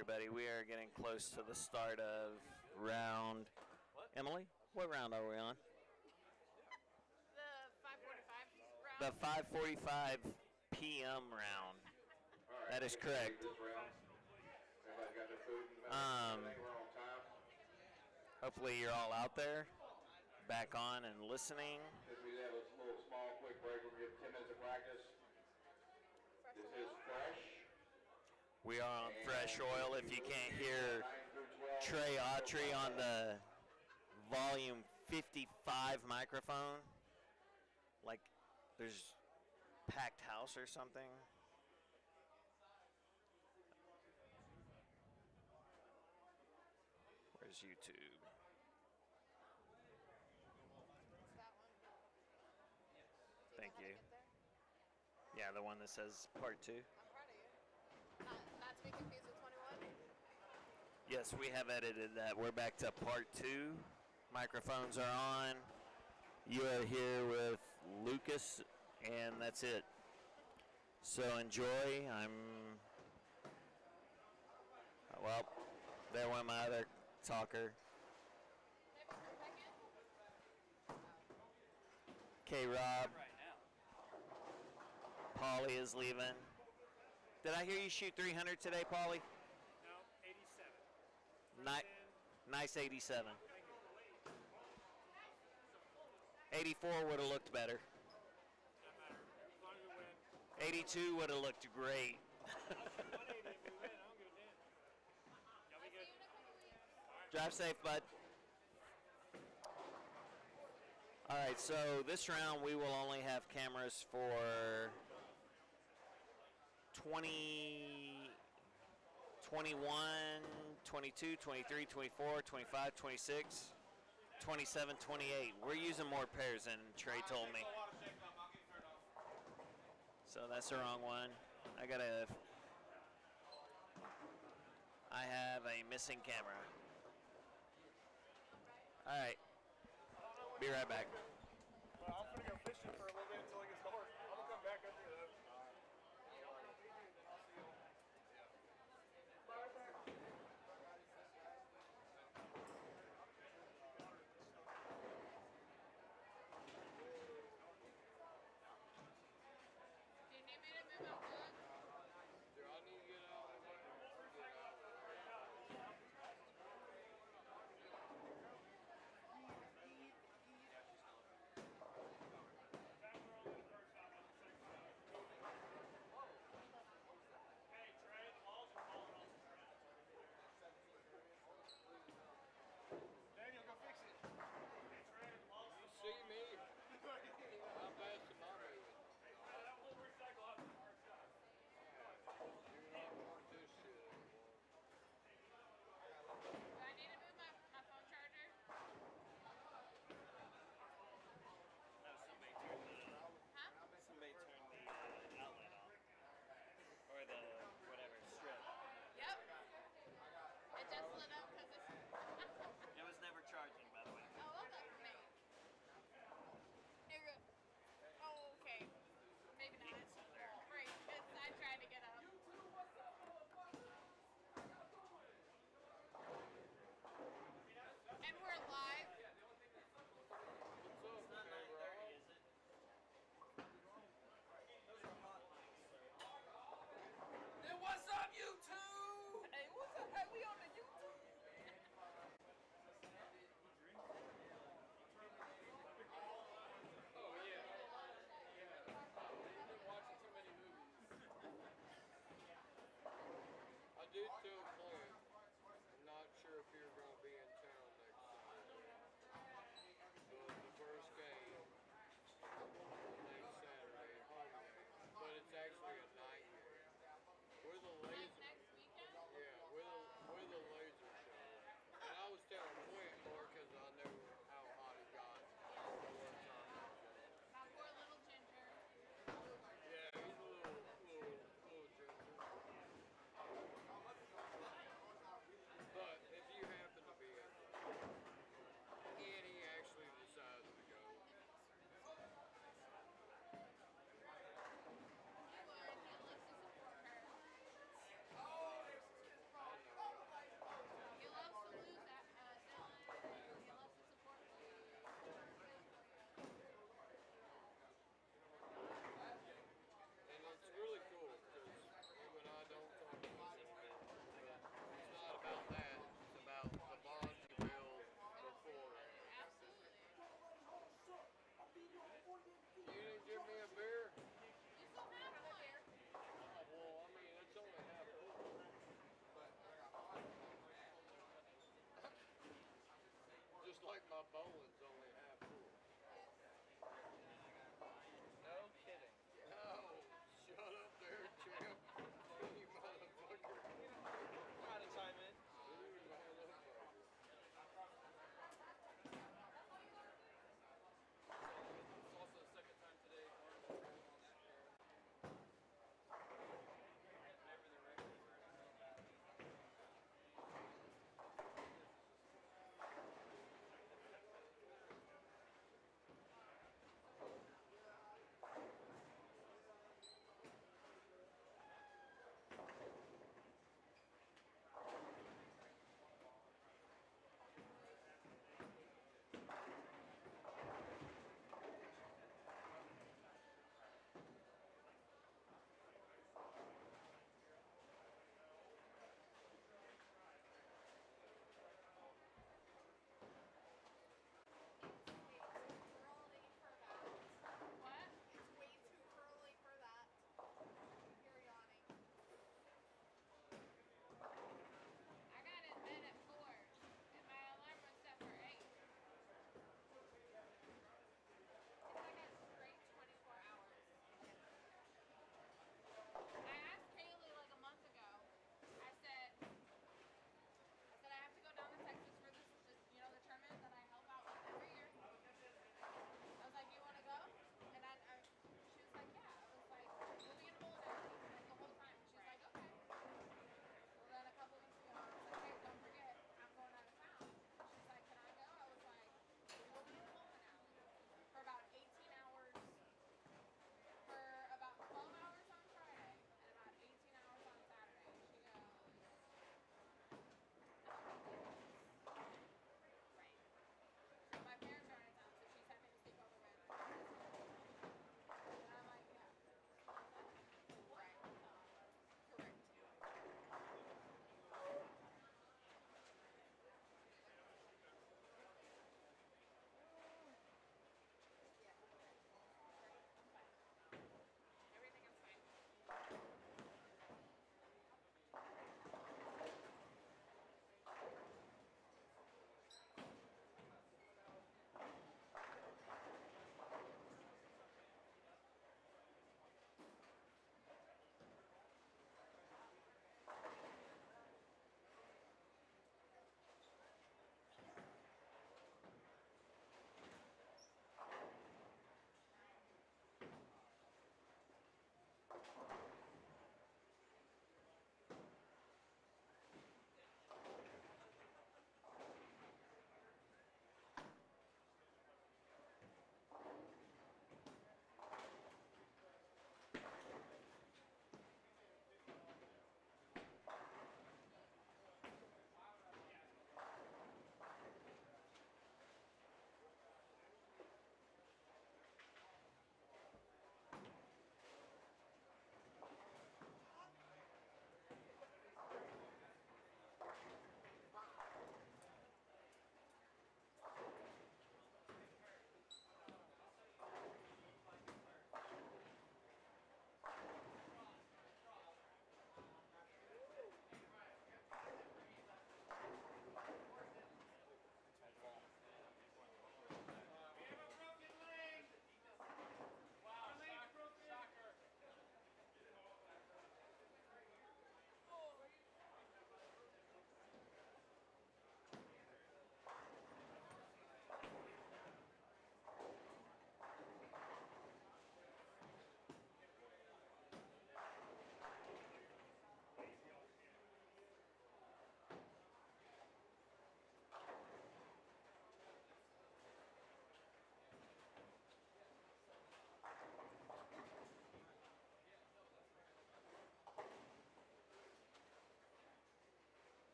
everybody. We are getting close to the start of round. Emily, what round are we on? The 5:45 round. The 5:45 p.m. round. That is correct. Hopefully you're all out there, back on and listening. We have a little small quick break. We'll give 10 minutes of practice. This is Fresh. We are on Fresh Oil. If you can't hear Trey Autry on the volume 55 microphone, like there's packed house or something. Where's YouTube? It's that one. Thank know how you. to get there? Yeah, the one that says part 2. I'm proud of you. Not to be confused with 21. Yes, we have edited that. We're back to part 2. Microphones are on. You are here with Lucas, and that's it. So enjoy. Well, there went my other talker. K-Rob. Paulie is leaving. Did I hear you shoot 300 today, Paulie? No, 87. Nice 87. 84 would have looked better. Doesn't matter. As long as we win. 82 would have looked great. I'll shoot 180 if we win. I don't give a damn. Y'all be good. Drive safe, bud. All right, so this round we will only have cameras for 20, 21, 22, 23, 24, 25, 26, 27, 28. We're using more pairs than Trey told me. So that's the wrong one. I have a missing camera. All right. Be right back. Well, I'm going to go fishing for a little bit until it gets dark. I'm going to come back up here, though. Do you need me to move out back? Do I need to get out?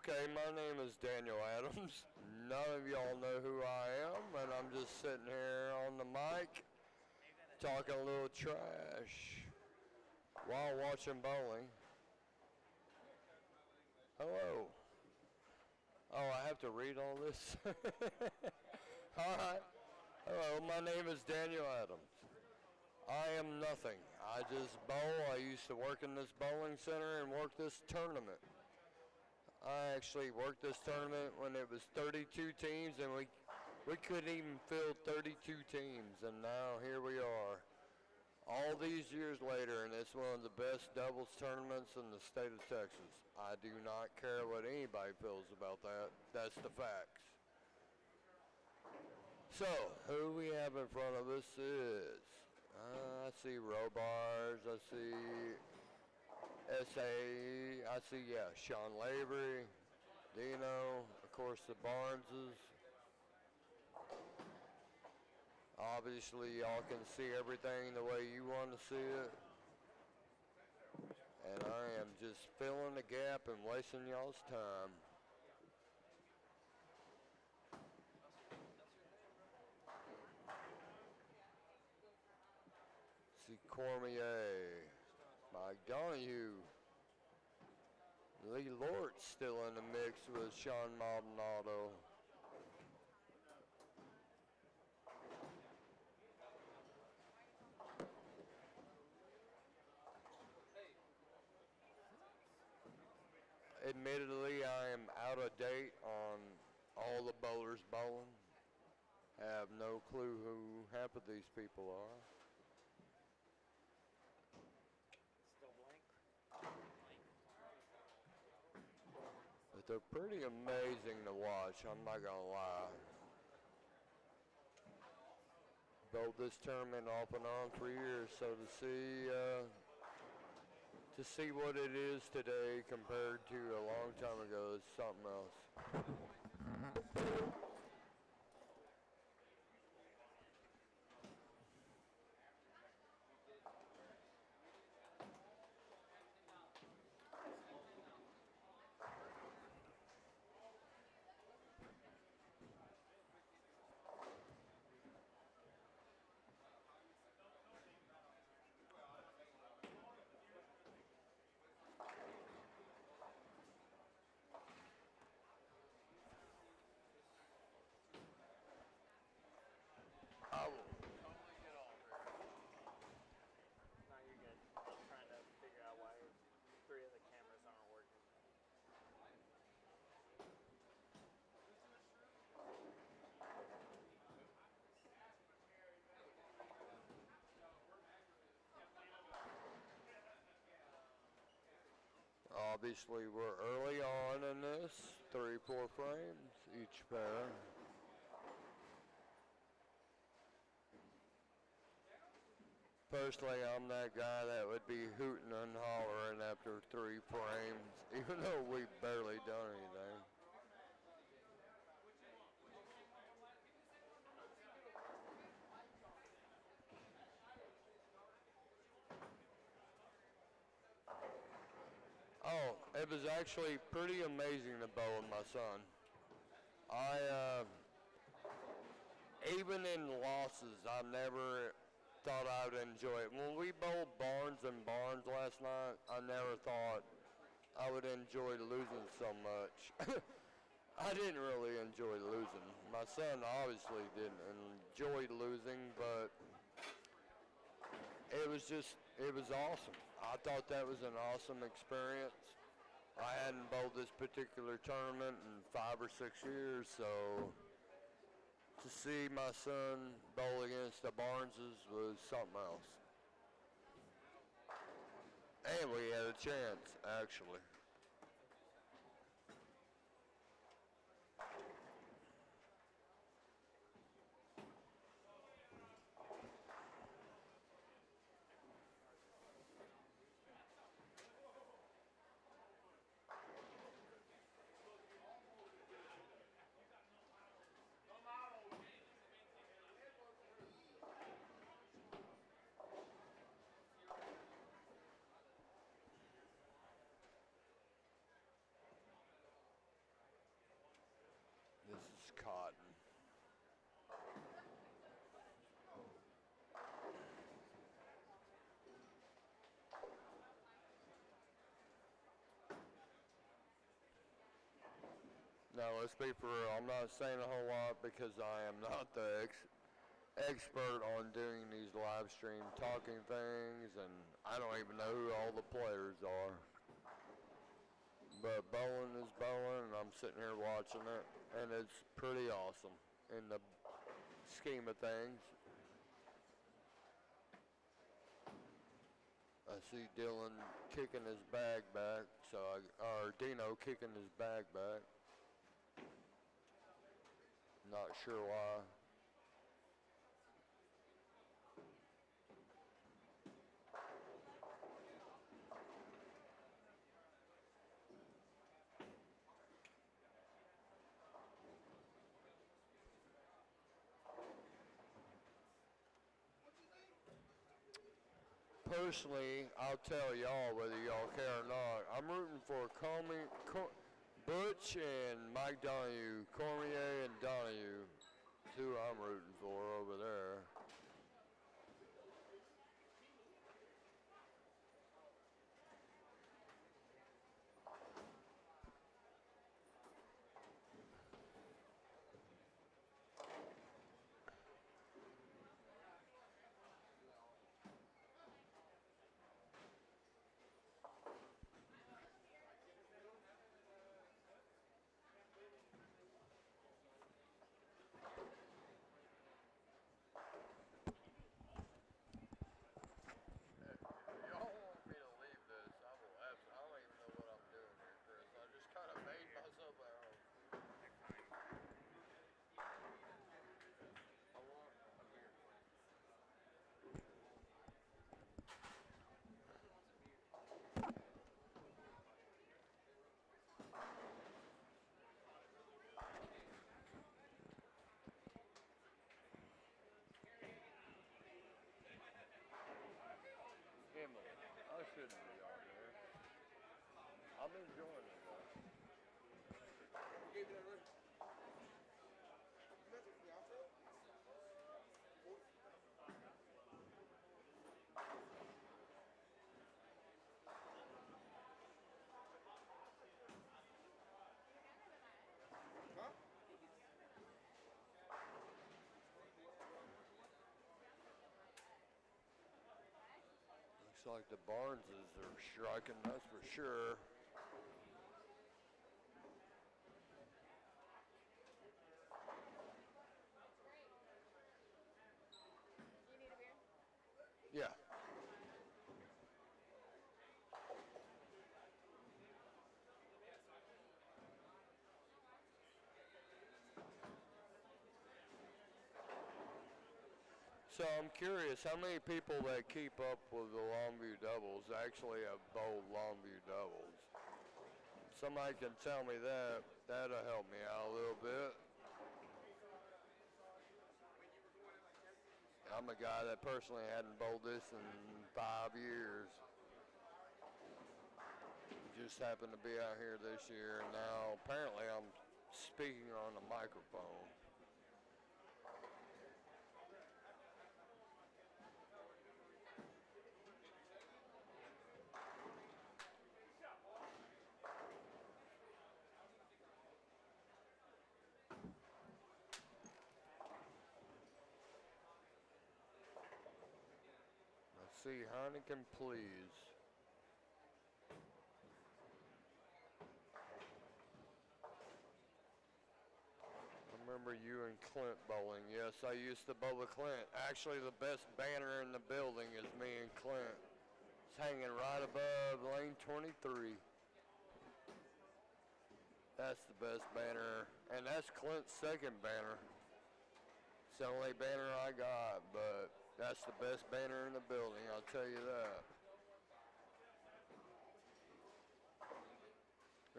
Okay, my name is Daniel Adams. None of y'all know who I am, and I'm just sitting here on the mic talking a little trash while watching bowling. Hello. Oh, I have to read all this? Alright. Hello, my name is Daniel Adams. I am nothing. I just bowl. I used to work in this bowling center and work this tournament. I actually worked this tournament when it was 32 teams, and we couldn't even field 32 teams, and now here we are. All these years later, and it's one of the best doubles tournaments in the state of Texas. I do not care what anybody feels about that. That's the facts. So, who we have in front of us is, I see Robars, I see I see, Sean Lavery, Dino, of course the Barneses. Obviously, y'all can see everything the way you want to see it. And I am just filling the gap and wasting y'all's time. See Cormier, Mike Donahue. Lee Lort's still in the mix with Sean Maldonado. Admittedly, I am out of date on all the bowlers bowling. Have no clue who half of these people are. Still blank? But they're pretty amazing to watch, I'm not gonna lie. Bowled this tournament off and on for years, so to see what it is today compared to a long time ago is something else. I will No, you're good. I'm trying to figure out why 3 of the cameras aren't working. Obviously, we're early on in this, 3-4 frames each pair. Personally, I'm that guy that would be hooting and hollering after 3 frames, even though we've barely done anything. Oh, it was actually pretty amazing to bowl with my son. Even in losses, I never thought I would enjoy it. When we bowled Barnes and Barnes last night, I never thought I would enjoy losing so much. I didn't really enjoy losing. My son obviously didn't enjoy losing, but it was awesome. I thought that was an awesome experience. I hadn't bowled this particular tournament in 5 or 6 years, so to see my son bowl against the Barneses was something else. And we had a chance, actually. cotton. Now let's be for real. I'm not saying a whole lot because I am not the expert on doing these live stream talking things, and I don't even know who all the players are. But bowling is bowling, and I'm sitting here watching it, and it's pretty awesome in the scheme of things. I see Dylan kicking his bag back, or Dino kicking his bag back. Not sure why. Personally, I'll tell y'all whether y'all care or not. I'm rooting for Butch and Mike Donahue, Cormier and Donahue. That's who I'm rooting for over there. I shouldn't be on there. I'm enjoying it though. Looks like the Barneses are striking, that's for sure. You need a beer? Yeah. So I'm curious, how many people that keep up with the Longview doubles actually have bowled Longview doubles? Somebody can tell me that. That'll help me out a little bit. I'm a guy that personally hadn't bowled this in 5 years. Just happened to be out here this year, and now apparently I'm speaking on a microphone. Let's see, Heineken, please. I remember you and Clint bowling. Yes, I used to bowl with Clint. Actually, the best banner in the building is me and Clint. It's hanging right above lane 23. That's the best banner, and that's Clint's second banner. It's the only banner I got, but that's the best banner in the building, I'll tell you that.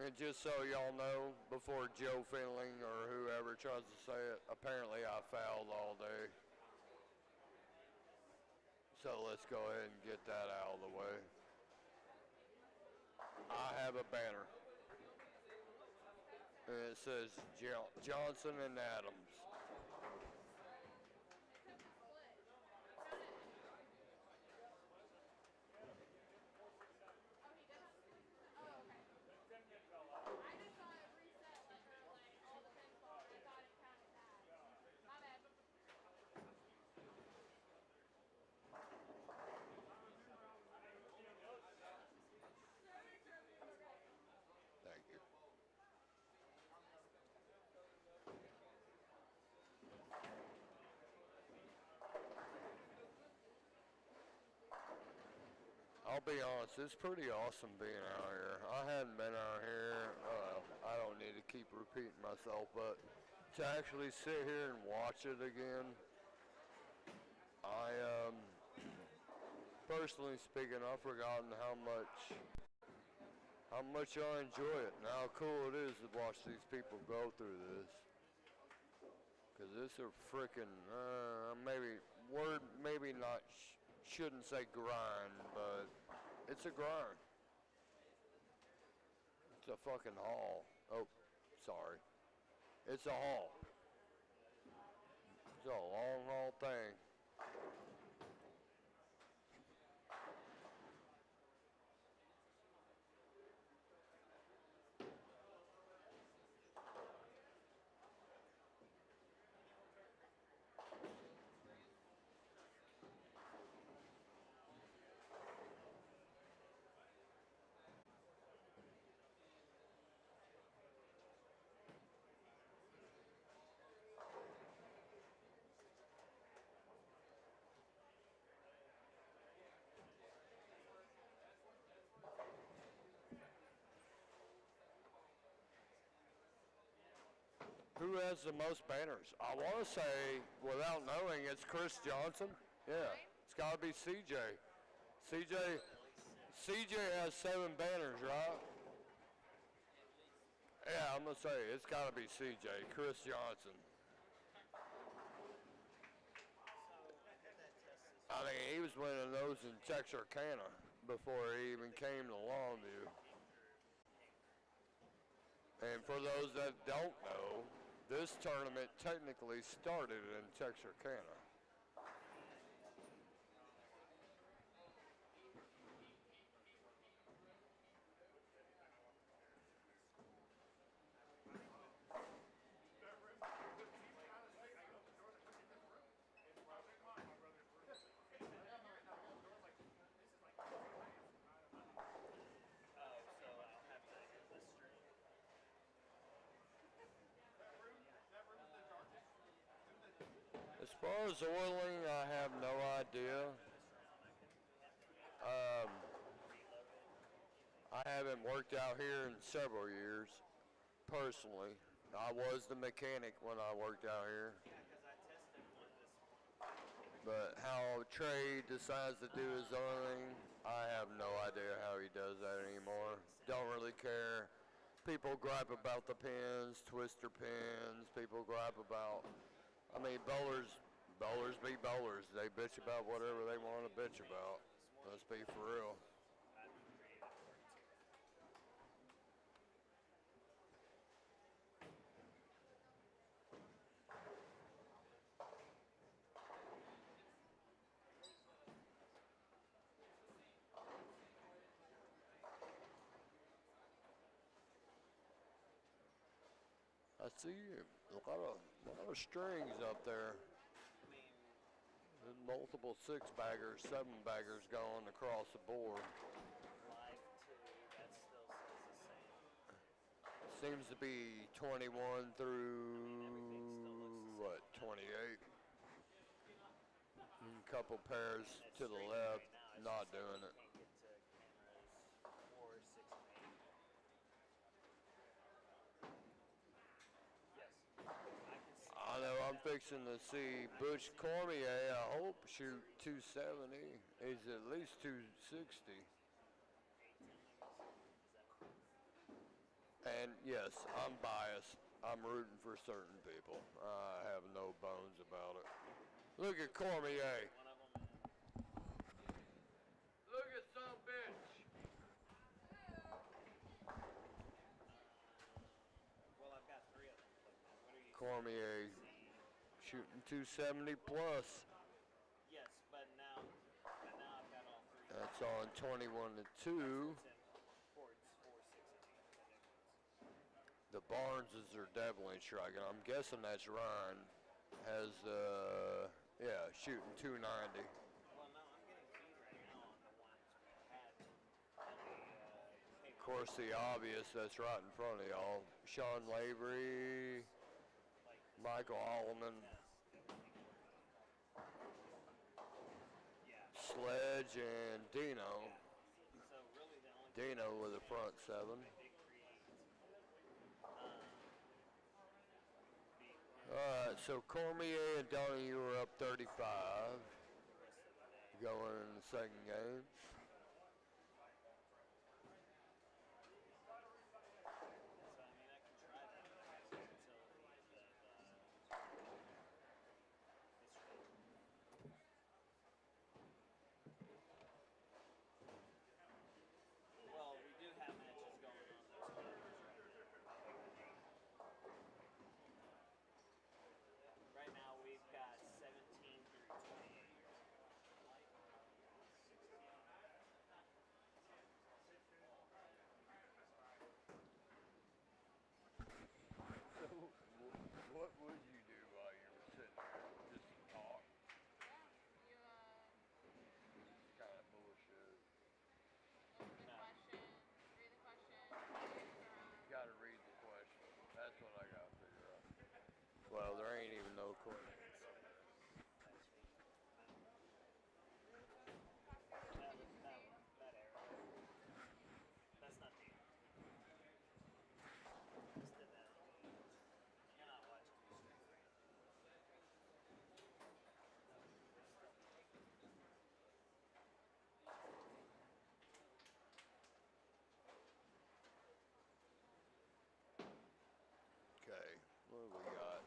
And just so y'all know, before Joe Finling or whoever tries to say it, apparently I fouled all day. So let's go ahead and get that out of the way. I have a banner. And it says Johnson and Adams. Thank you. I'll be honest, it's pretty awesome being out here. I hadn't been out here. I don't need to keep repeating myself, but to actually sit here and watch it again, I personally speaking, I've forgotten how much I enjoy it and how cool it is to watch these people go through this. Cause it's a freaking maybe not shouldn't say grind, but it's a grind. It's a fucking haul. Oh, sorry. It's a haul. It's a long haul thing. Who has the most banners? I want to say, without knowing, it's Chris Johnson. Yeah, it's got to be CJ. CJ has 7 banners, right? Yeah, I'm going to say, it's got to be CJ, Chris Johnson. I mean, he was winning those in Texarkana before he even came to Longview. And for those that don't know, this tournament technically started in Texarkana. As far as oiling, I have no idea. I haven't worked out here in several years, personally. I was the mechanic when I worked out here. But how Trey decides to do his oiling, I have no idea how he does that anymore. Don't really care. People gripe about the pins, twister pins. People gripe about, I mean, bowlers be bowlers. They bitch about whatever they want to bitch about. Let's be for real. I see a lot of strings up there. There's multiple 6-baggers, 7-baggers going across the board. Seems to be 21 through, what, 28? A couple pairs to the left, not doing it. I know I'm fixing to see Butch Cormier, I hope, shoot 270. He's at least 260. And yes, I'm biased. I'm rooting for certain people. I have no bones about it. Look at Cormier. Look at some bitch. Well, I've Cormier shooting 270 plus. Yes, but now I've got all three. That's on 21 to 2. Towards 4, 6, and 8. The Barneses are definitely striking. I'm guessing that's Ryan. Has yeah, shooting 290. Well, no, I'm getting feed right now on the ones we had Of course, the obvious that's right in front of y'all. Sean Lavery, Michael Alleman, Sledge, and Dino. So really the only Dino with a front 7. Alright, so Cormier and Donahue are up 35 going in the second game. Well, we do have matches going on right now. We've got 17 through 28. So, what would you do while you were sitting there? Just talk? You Kind of bullshit. open the question, read the question, Gotta read the question. That's what I gotta figure out. Well, there ain't even no question. That arrow. That's not the arrow. Just did that. You're not watching me straight. Okay, what do we got?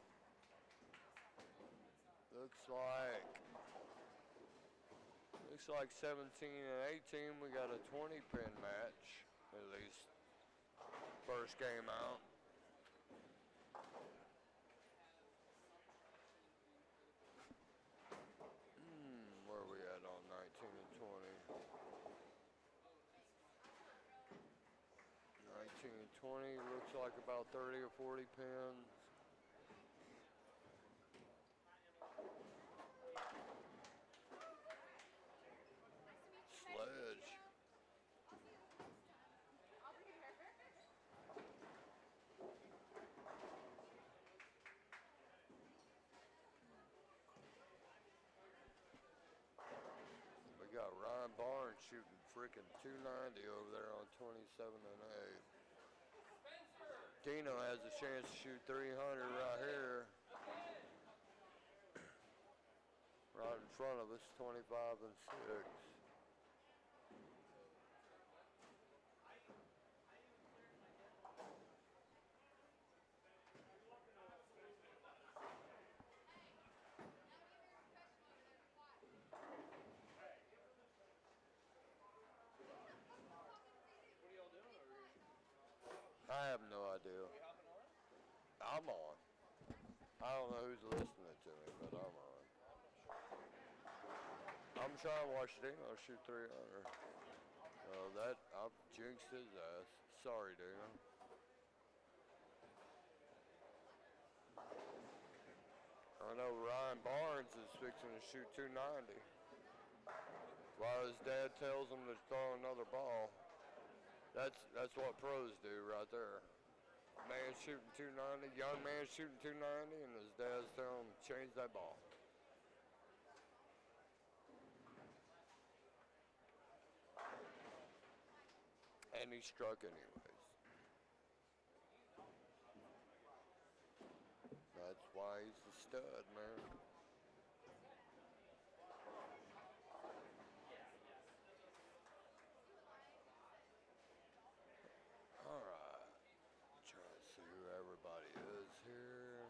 Looks like 17 and 18. We got a 20 pin match, at least first game out. Where are we at on 19 and 20? 19 and 20 looks like about 30 or 40 pins. Sledge. I'll be here. We got Ryan Barnes shooting freaking 290 over there on 27 and 8. Dino has a chance to shoot 300 right here. Right in front of us, 25 and 6. I have no idea. I'm on. I don't know who's listening to me, but I'm on. I'm trying to watch Dino shoot 300. That I've jinxed his ass. Sorry, Dino. I know Ryan Barnes is fixing to shoot 290. While his dad tells him to throw another ball. That's what pros do right there. Man shooting 290, young man shooting 290, and his dad's telling him to change that ball. And he struck anyways. That's why he's a stud, man. Alright. Trying to see who everybody is here.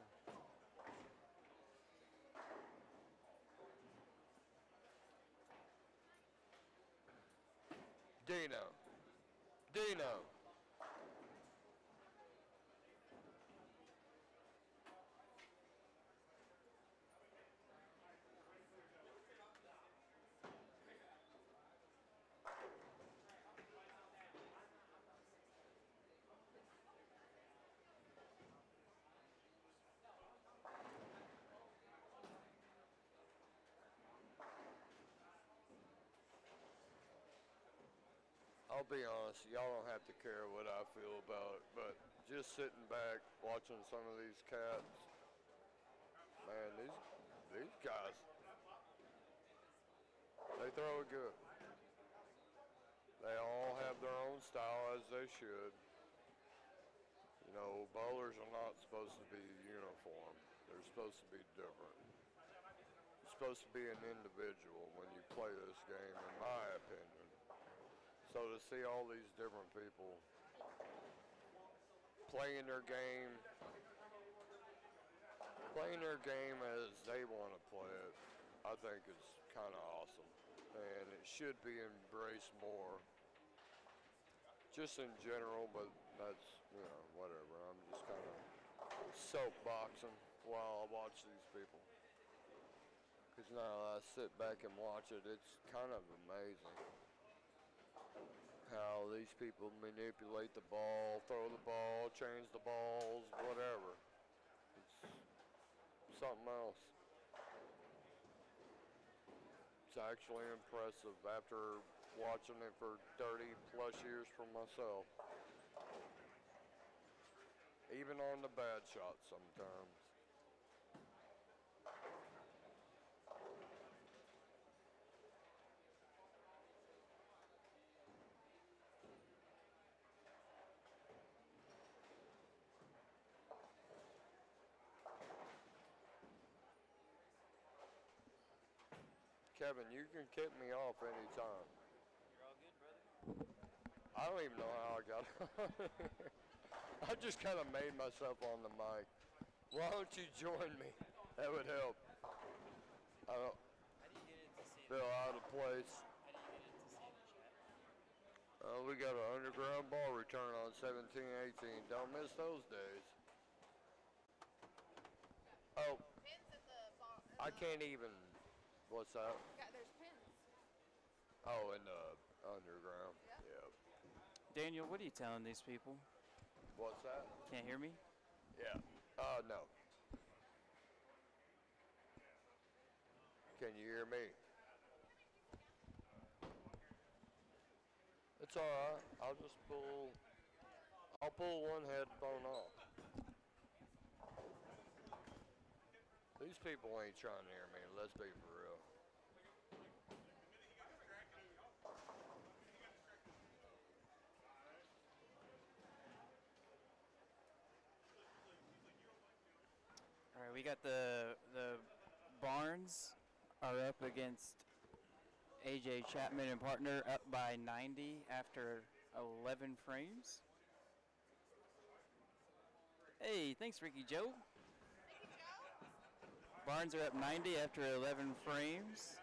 Dino. I'll be honest, y'all don't have to care what I feel about it, but just sitting back watching some of these cats, man, these guys, they throw it good. They all have their own style, as they should. You know, bowlers are not supposed to be uniform. They're supposed to be different. You're supposed to be an individual when you play this game, in my opinion. So to see all these different people playing their game as they want to play it, I think is kind of awesome. And it should be embraced more, just in general, but that's, you know, whatever. I'm just kind of soapboxing while I watch these people. Because now I sit back and watch it, it's kind of amazing how these people manipulate the ball, throw the ball, change the balls, whatever. It's something else. It's actually impressive after watching it for 30 plus years for myself. Even on the bad shots sometimes. Kevin, you can kick me off anytime. You're all good, brother. I don't even know how I got on. I just kind of made myself on the mic. Why don't you join me? That would help. I don't How do you get into seeing feel out of place. How do you get into seeing the chat? We got an underground ball return on 17-18. Don't miss those days. Oh, Pins at the bar. I can't even. What's that? There's pins. Oh, in the underground. Yeah. Yeah. Daniel, what are you telling these people? What's that? Can't hear me? Yeah. No. Can you hear me? It's all right. I'll pull one headphone off. These people ain't trying to hear me. Let's be for real. All right, we got the Barnes are up against AJ Chapman and partner, up by 90 after 11 frames. Hey, thanks, Ricky Joe. Barnes are up 90 after 11 frames.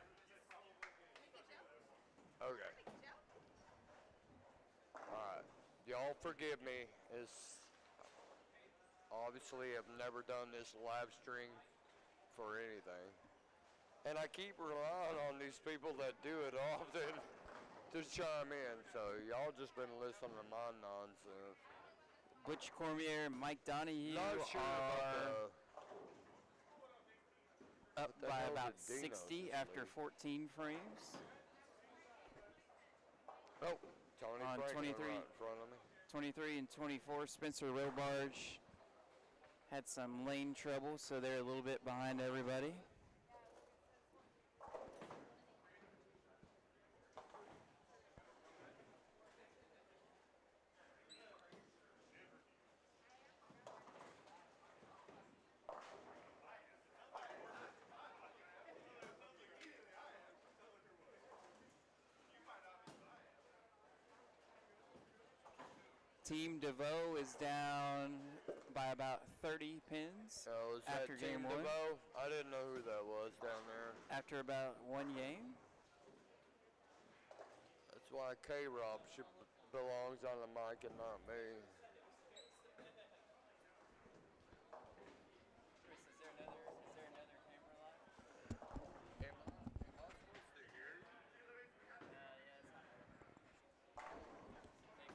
Okay. Alright. Y'all forgive me. It's obviously I've never done this live stream for anything. And I keep relying on these people that do it often to chime in. So y'all just been listening to my nonsense. Butch Cormier and Mike Donahue Not sure are up the by hell about did Dino 60 just after leave? 14 frames. Oh, Tony On Franklin 23. right in front of me. 23 and 24, Spencer Robarge had some lane trouble, so they're a little bit behind everybody. Team DeVoe is down by about 30 pins Oh, is that after Team game one. DeVoe? I didn't know who that was down there. After about one game. That's why K-Rob belongs on the mic and not me. Chris, is there another camera live? Am I supposed to hear you? Yeah, it's not working. Hey,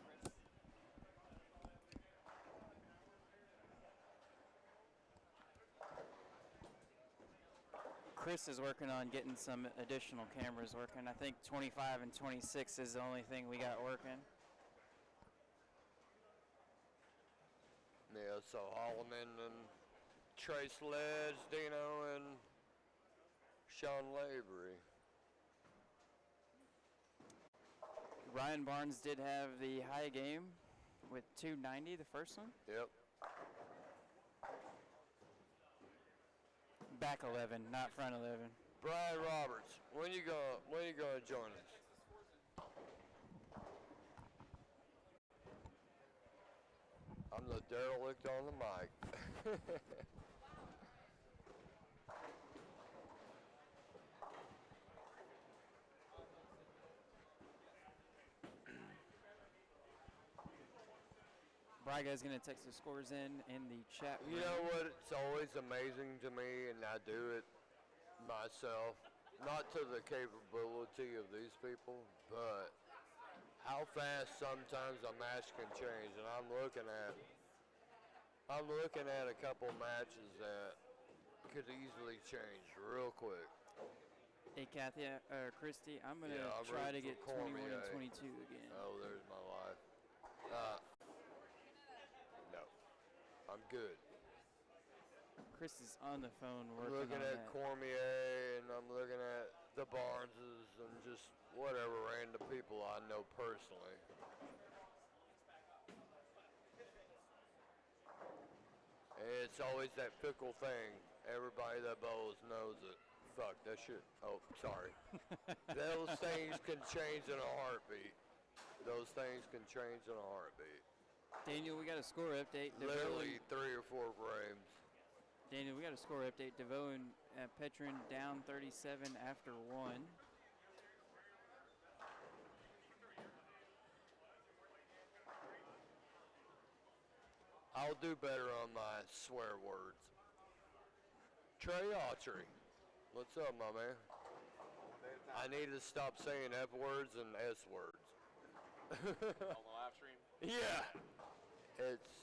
Chris. Chris is working on getting some additional cameras working. I think 25 and 26 is the only thing we got working. Yeah, so Holloman and Trace Ledge, Dino, and Sean Lavery. Ryan Barnes did have the high game with 290, the first one. Yep. Back 11, not front 11. Brian Roberts, when you gonna join us? I'm the derelict on the mic. Bryga's going to text the scores in the chat room. You know what? It's always amazing to me, and I do it myself, not to the capability of these people, but how fast sometimes a match can change. And I'm looking at a couple matches that could easily change real quick. Hey, Kathy, Christy, I'm going to Yeah, I'm try to rooting get for 21 and Cormier. 22 again. Oh, there's my wife. No, I'm good. Chris is on the phone I'm working looking on at that. Cormier, and I'm looking at the Barneses, and just whatever random people I know personally. And it's always that fickle thing. Everybody that bowls knows it. Fuck, that shit. Oh, sorry. Those things can change in a heartbeat. Those things can change in a heartbeat. Daniel, we got a score update. Literally 3 or 4 frames. Daniel, we got a score update. DeVoe and Petrin down 37 after 1. I'll do better on my swear words. Trey Autry. What's up, my man? I need to stop saying F words and S words. On the live stream. Yeah. It's,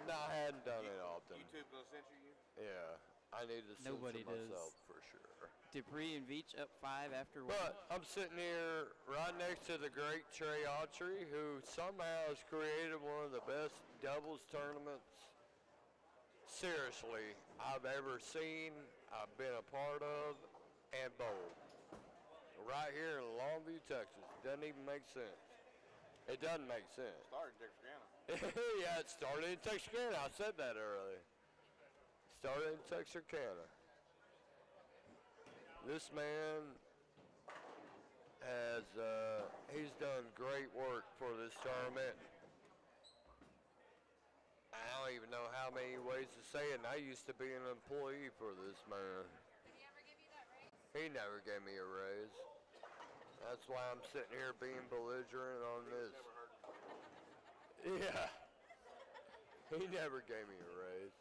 no, I hadn't done it often. YouTube gonna censor you? Yeah. I need to Nobody censor does. myself for sure. Dupree and Veach up 5 after 1. But I'm sitting here right next to the great Trey Autry, who somehow has created one of the best doubles tournaments, seriously, I've ever seen, I've been a part of, and bowled. Right here in Longview, Texas. Doesn't even make sense. It doesn't make sense. Started in Texarkana. Yeah, it started in Texarkana. I said that earlier. Started in Texarkana. This man has, he's done great work for this tournament. I don't even know how many ways to say it, and I used to be an employee for this man. Did he ever give you that raise? He never gave me a raise. That's why I'm sitting here being belligerent on this. Yeah. He never gave me a raise.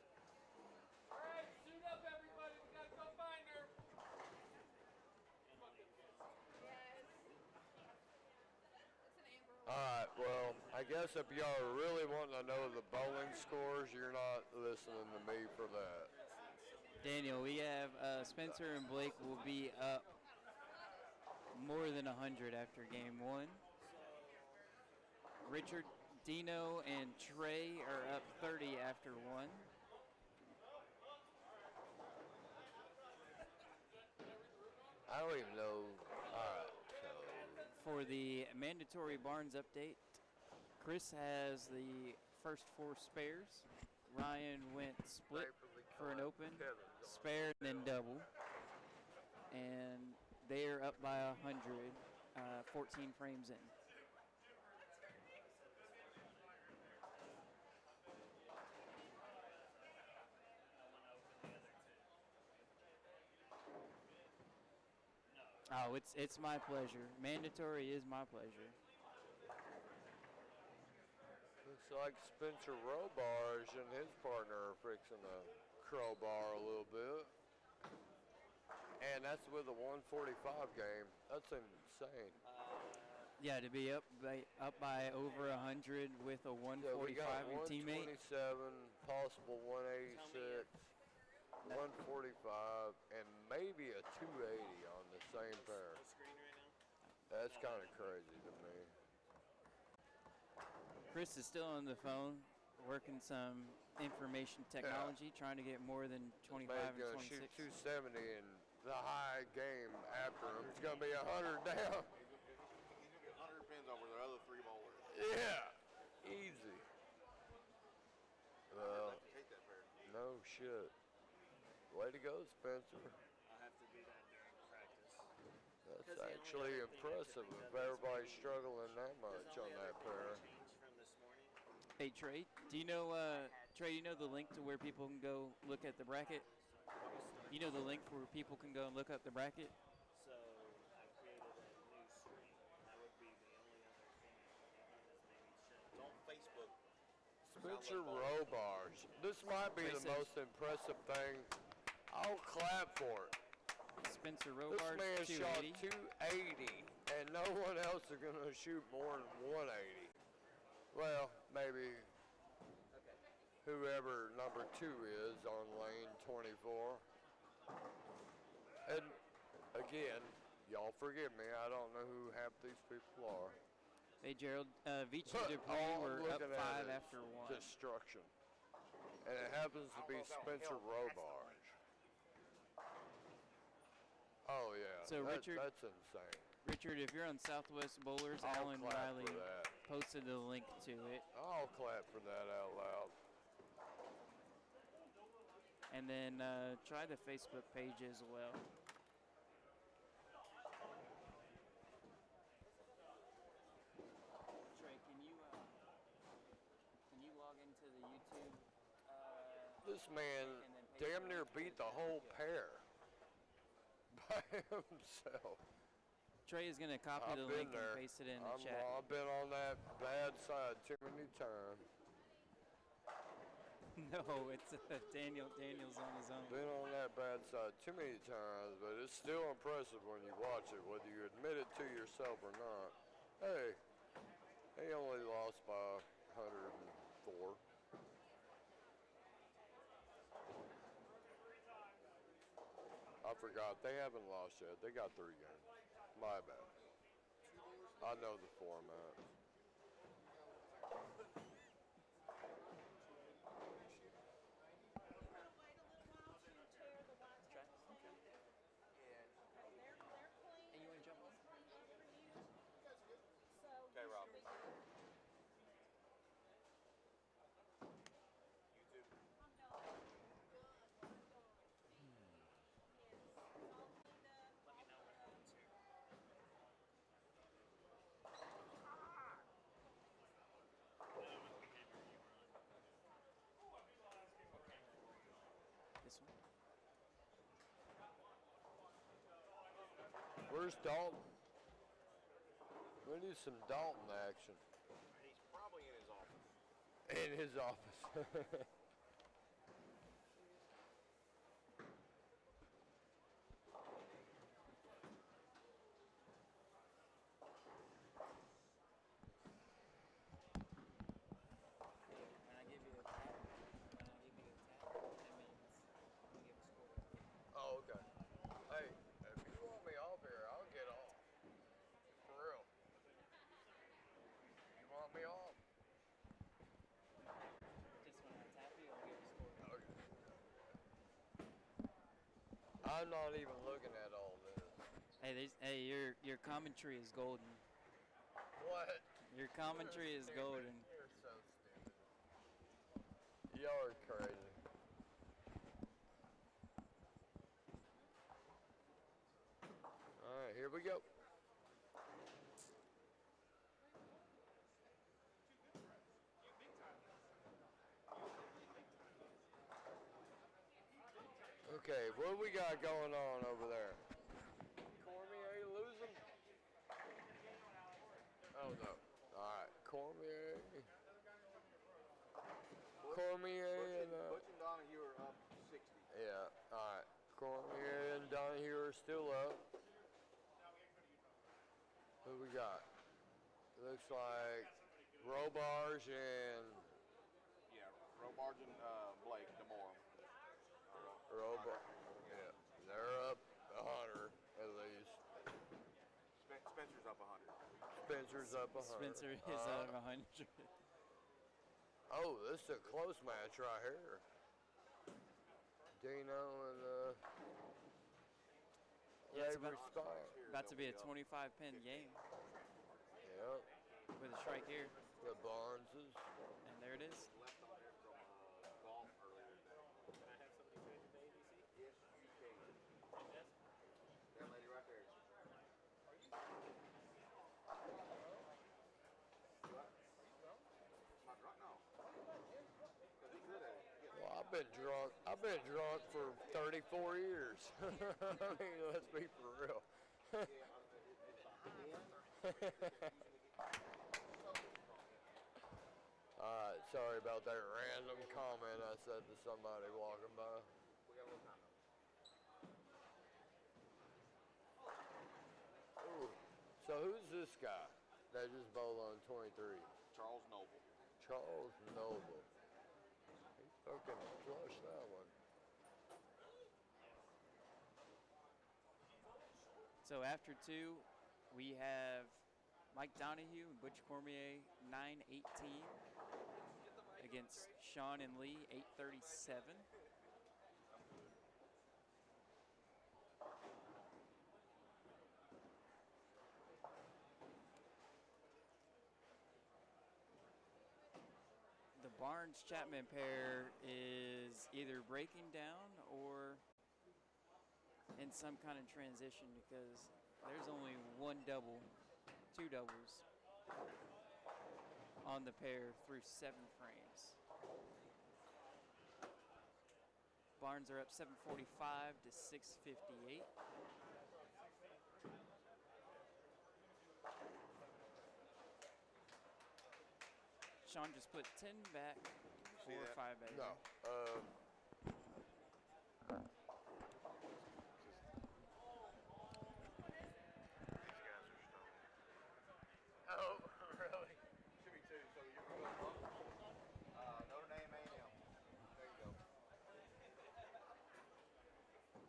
All right, suit up, everybody. We gotta go find her. Yes. It's an Amber. All right, well, I guess if y'all are really wanting to know the bowling scores, you're not listening to me for that. Daniel, we have Spencer and Blake will be up more than 100 after game 1. Richard, Dino, and Trey are up 30 after 1. I don't even know. All right, so For the mandatory Barnes update, Chris has the first 4 spares. Ryan went split for an open, spare, and then double. And they are up by 100, 14 frames in. Oh, it's my pleasure. Mandatory is my pleasure. looks like Spencer Robarge and his partner are fixing a crowbar a little bit. And that's with a 145 game. That's insane. Yeah, to be up by over 100 with a So we 145 got and teammate. 127, possible 186, 145, and maybe same pair. That's kind of crazy to me. Chris is still on the phone, working some information technology, trying to get more than 25 Man's and gonna 26. shoot 270 and the high game after him. It's gonna be 100 down. He's gonna get 100 pins over the other 3 bowlers. Yeah, easy. Well, Take that pair. no shit. Way to go, Spencer. I'll have to do that during practice. That's actually impressive if everybody's struggling that much on that pair. From this morning. Hey Trey, do you know Trey? You know the link to where people can go look at the bracket? You know the link where people can go and look up the bracket? So I created a new screen. That would be the only other thing It's on Facebook. Spencer Robarge. This might be the most impressive thing. I'll clap for it. Spencer This Robarge, man shot 280. 280, and no one else is going to shoot more than 180. Well, maybe whoever number 2 is on lane 24. And again, y'all forgive me, I don't know who half these people are. Hey Gerald, Vici But Dupree all were I'm up looking 5 at after is 1. destruction. And it happens to be Spencer Robarge. Oh yeah, So Richard- that's insane. Richard, if you're on Southwest Bowlers, I'll Alan clap Riley for that. posted a link to it. I'll clap for that out loud. And then try the Facebook page as well. Trey, can you log into the YouTube? This man And then paste damn the near link to beat the the whole video. pair by himself. Trey is going to copy I've the been link there. and paste it in the chat. I've been on that bad side too many times. No, it's Daniel's on his own. Been on that bad side too many times, but it's still impressive when you watch it, whether you admit it to yourself or not. Hey, they only lost by 104. I forgot, they haven't lost yet. They got 3 games. My bad. I know the format. Okay, Rob. This one. Where's Dalton? We need some Dalton action. He's probably in his office. In his office. When I give you a tap, that means I'm gonna give a score. Oh, okay. Hey, if you want me off here, I'll get off. For real. You want me off? Just when I tap you, I'll give a score. Okay. I'm not even looking at all this. Hey, your commentary is golden. What? Your commentary is golden. You're so stupid. Y'all are crazy. Alright, here we go. Okay, what we got going on over there? Cormier losing? Oh no. Alright, Cormier. Cormier and Butch and Donahue are up 60. yeah, alright. Cormier and Donahue are still up. Who we got? Looks like Robarge and Yeah, Robarge and Blake DeMora. Robarge. Yeah, they're up 100 at least. Spencer's up 100. Spencer is up 100. Oh, this is a close match right here. Dino and Yeah, it's Avery Spire. about to be a 25-pin game Yep. with a strike here. The Barneses. And there it is. Left on him from golf earlier today. Can I have somebody change it to ABC? Yes, you can. And that's That lady right there. Not drunk? No. Because he's good at it. Yeah. Well, I've been drunk for 34 years. I mean, let's be for real. Alright, sorry about that random comment I said to somebody walking by. We got a little time. Ooh. So who's this guy that just bowled on 23? Charles Noble. Charles Noble. He fucking flushed that one. So after 2, we have Mike Donahue and Butch Cormier 9-18 against Sean and Lee 8-37. The Barnes Chapman pair is either breaking down or in some kind of transition because there's only one double, 2 doubles on the pair through 7 frames. Barnes are up 745 to 658. Sean just put 10 back, 4 or 5 back. No. Oh, really? Should be 2. So you're going to go Notre Dame A&M. There you go.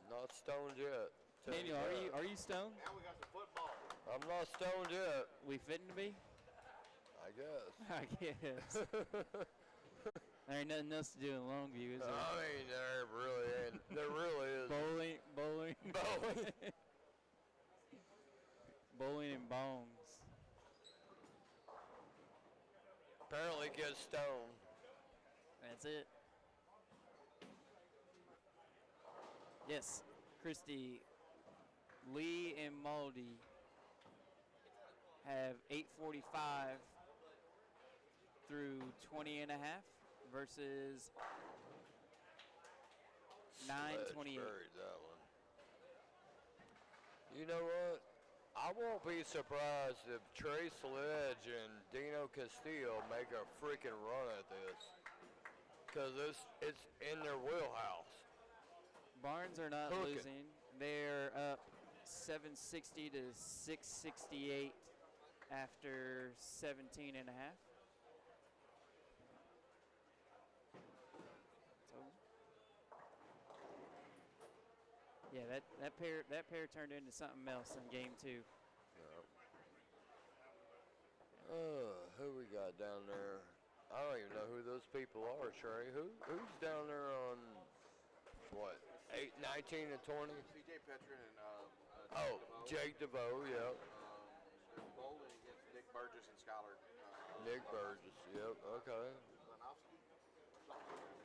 Not stoned yet. Tell you Daniel, that. are you stoned? Now we got some football. I'm not stoned yet, We fitting to be? I guess. I guess. There ain't nothing else to do in Longview, is there? I mean, there really ain't. There really is. Bowling. Bowling. Bowling and bongs. Apparently get stoned. That's it. Yes, Christy, Lee and Maldy have 845 through 20 and a half versus 928. Sledge buried that one. You know what? I won't be surprised if Trey Sledge and Dino Castillo make a freaking run at this. Because it's in their wheelhouse. Barnes are not Cooking. losing. They're up 760 to 668 after 17 and a half. So, yeah, that pair turned into something else in game 2. Who we got down there? I don't even know who those people are, Trey. Who's down there on what? 19 and 20? C.J. Petrin and Oh, Jake DeVoe, yep. Bowling against Nick Burgess and Skylar. Nick Burgess, yep, okay. Glanowski?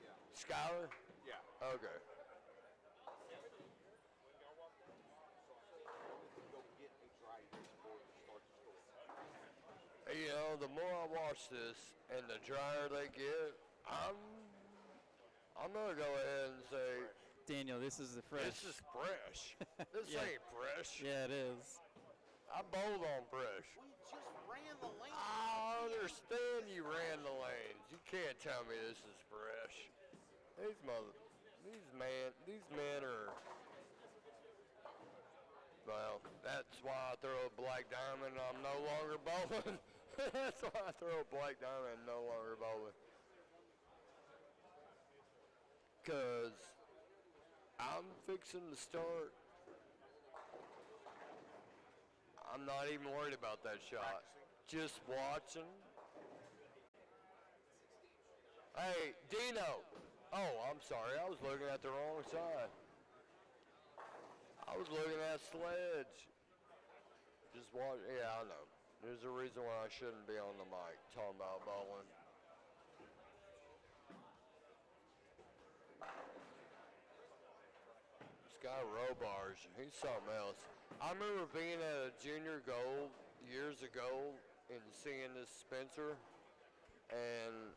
Yeah. Skyler? Yeah. Okay. Go get a try before it starts to score. You know, the more I watch this and the drier they get, I'm gonna go ahead and say Daniel, this is the fresh. this is fresh. This Yeah. ain't fresh. Yeah, it is. I bowled on fresh. We just ran the lane. I understand you ran the lanes. You can't tell me this is fresh. These men are. Well, that's why I throw a black diamond and I'm no longer bowling. That's why I throw a black diamond and no longer bowling. Because I'm fixing to start. I'm not even worried about that shot. Just watching. Hey, Dino. Oh, I'm sorry. I was looking at the wrong side. I was looking at Sledge. Just watch. Yeah, I know. There's a reason why I shouldn't be on the mic talking about bowling. This guy Robarge, he's something else. I remember being at a junior gold years ago and seeing this Spencer, and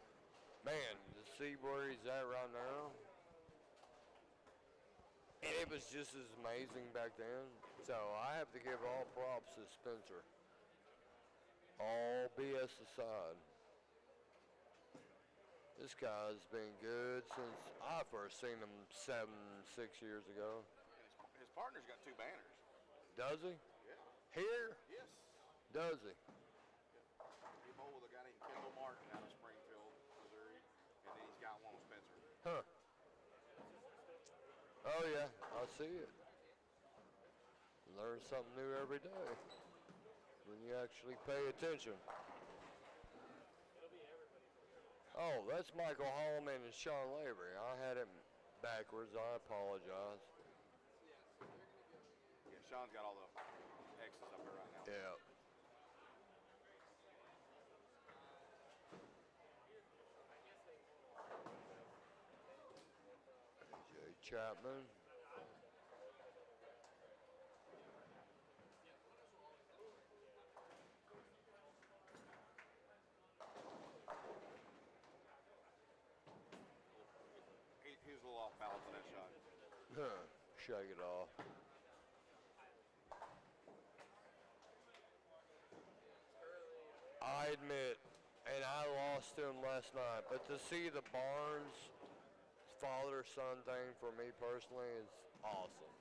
man, to see where he's at right now, and it was just as amazing back then. So I have to give all props to Spencer. All BS aside, this guy's been good since I first seen him 6 years ago. His partner's got 2 banners. Does he? Yeah. Here? Yes. Does he? He bowled with a guy named Kendall Martin out of Springfield, Missouri, and then he's got one with Spencer. Huh. Oh yeah, I see it. Learn something new every day when you actually pay attention. Oh, that's Michael Holloman and Sean Lavery. I had it backwards. I apologize. Yeah, Sean's got all the X's up there right now. Yeah. AJ Chapman. He was a little off balance on that shot. Huh. Shake it off. I admit, and I lost to him last night, but to see the Barnes father-son thing for me personally is awesome.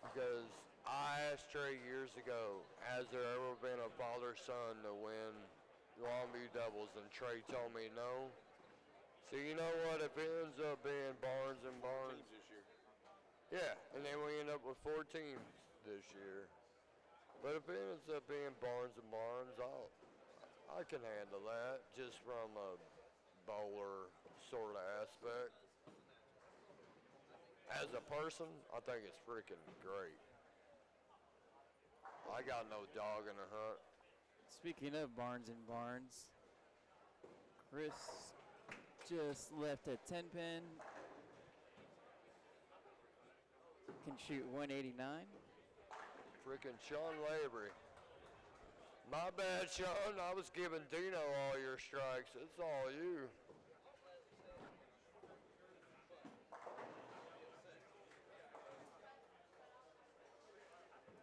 Because I asked Trey years ago, has there ever been a father-son to win Longview doubles? And Trey told me no. So you know what? If it ends up being Barnes and Barnes, Teams this year. yeah, and then we end up with 4 teams this year. But if it ends up being Barnes and Barnes, I can handle that just from a bowler sort of aspect. As a person, I think it's freaking great. I got no dog in the hunt. Speaking of Barnes and Barnes, Chris just left a 10-pin. Can shoot 189. Freaking Sean Lavery. My bad, Sean. I was giving Dino all your strikes. It's all you.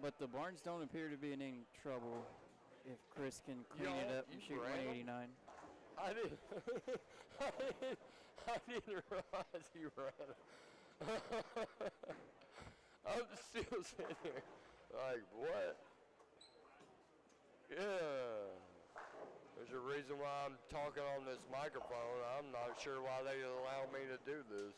But the Barnes don't appear to be in any trouble if Chris can clean it up and you shoot ran 'em? 189. I didn't. I didn't realize you ran it. I'm still sitting here like, what? Yeah. There's a reason why I'm talking on this microphone. I'm not sure why they allow me to do this.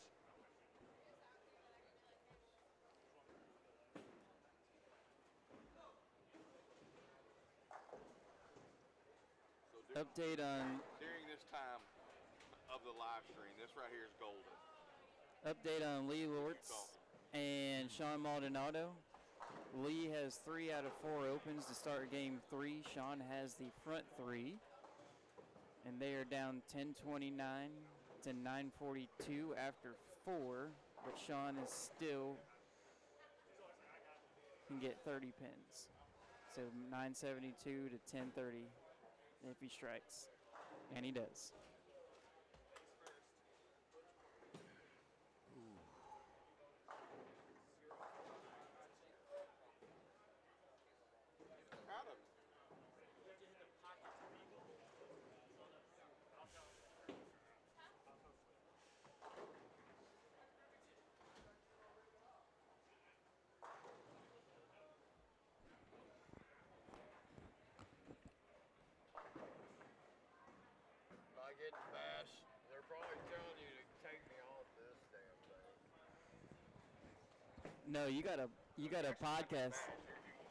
So Update on during this time of the live stream, this right here is golden. Update on Lee Lortz and Sean Maldonado. Lee has 3 out of 4 opens to start game 3. Sean has the front 3. And they are down 10-29 to 9:42 after 4. But Sean is still can get 30 pins. So 972 to 1030 if he strikes. And he does. Proud of him. Not getting bashed. They're probably telling you to take me off this damn thing. No, you got a podcast.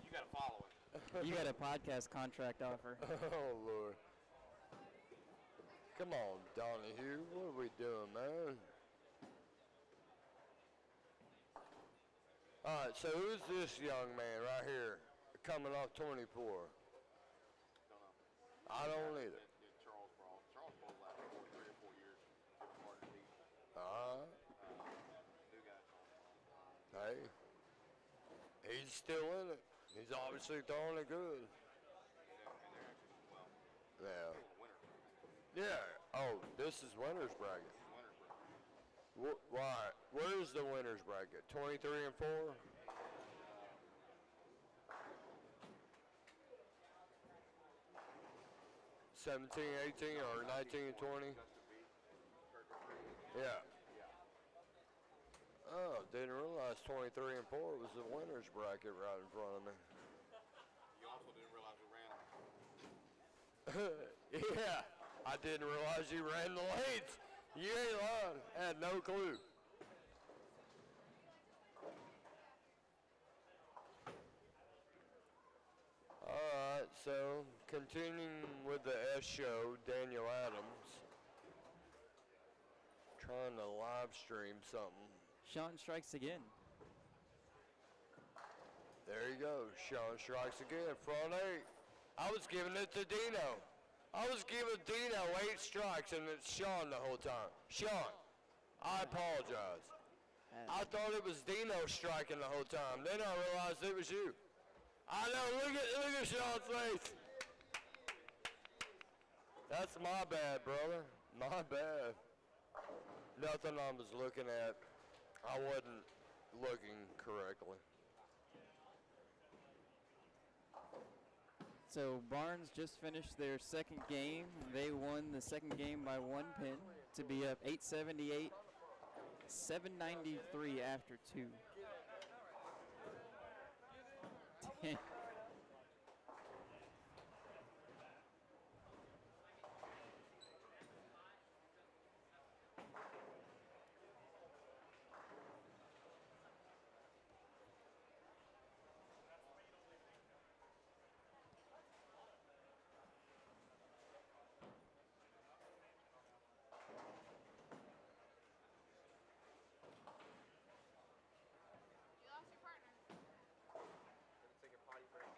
You got to follow it. You got a podcast contract offer. Oh, Lord. Come on, Donahue. What are we doing, man? All right, so who's this young man right here coming off 24? Don't know. I don't either. Did Charles Brawl. Charles Brawl last 3 or 4 years. Different part of the team. New guy, Charles Brawl. Hey, he's still in it. He's obviously throwing it good. And they're actually, well, Yeah. winners. Yeah. Oh, this is winner's bracket. Winners, bro. Why? Where's the winner's bracket? 23 and 4? $17, 18, or 19 and 20? Yeah. Oh, didn't realize 23 and 4 was the winner's bracket right in front of me. You also didn't realize we ran them. Yeah, I didn't realize you ran the lanes. You ain't lying. I had no clue. All right, so continuing with the S show, Daniel Adams trying to live stream something. Sean strikes again. There you go. Sean strikes again. Front 8. I was giving it to Dino. I was giving Dino 8 strikes, and it's Sean the whole time. Sean, I apologize. I thought it was Dino striking the whole time. Then I realized it was you. I know. Look at Sean's face. That's my bad, brother. My bad. Nothing I was looking at. I wasn't looking correctly. So Barnes just finished their second game. They won the second game by 1 pin to be up 878, 793 after 2. You lost your partner. Gonna take a potty break.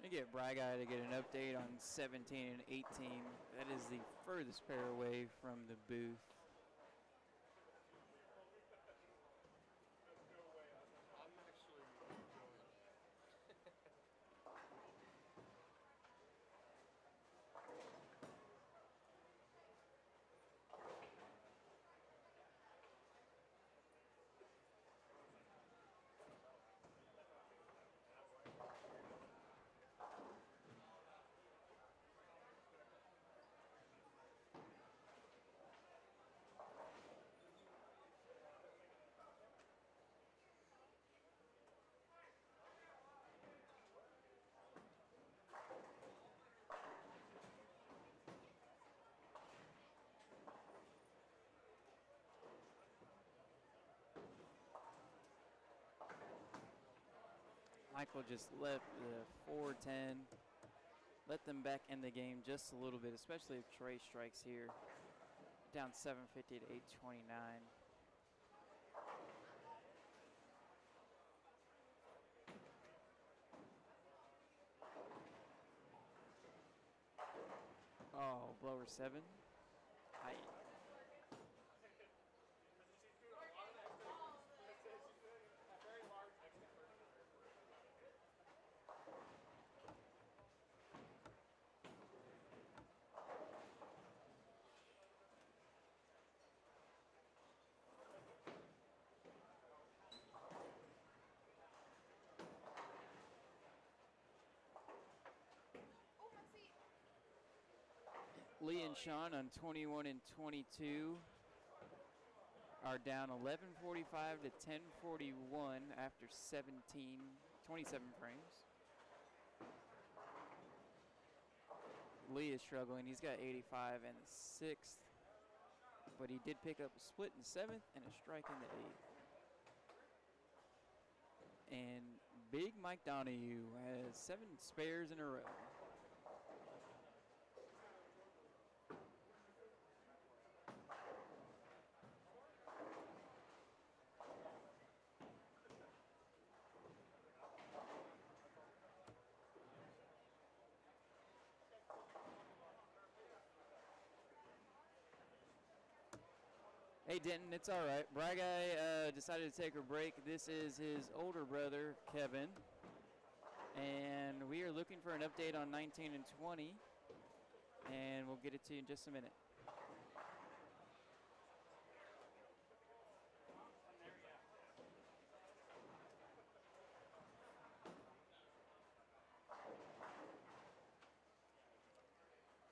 I get Bry Guy to get an update on 17 and 18. That is the furthest pair away from the booth. Michael just left the 410. Let them back in the game just a little bit, especially if Trey strikes here. Down 750 to 829. Oh, blower 7. Hi. Oh, my seat. Lee and Sean on 21 and 22 are down 11:45 to 10:41 after 27 frames. Lee is struggling. He's got 85 in the 6th, but he did pick up a split in 7th and a strike in the 8th. And Big Mike Donahue has 7 spares in a row. Hey Denton, it's all right. Bry Guy decided to take a break. This is his older brother, Kevin. And we are looking for an update on 19 and 20. And we'll get it to you in just a minute.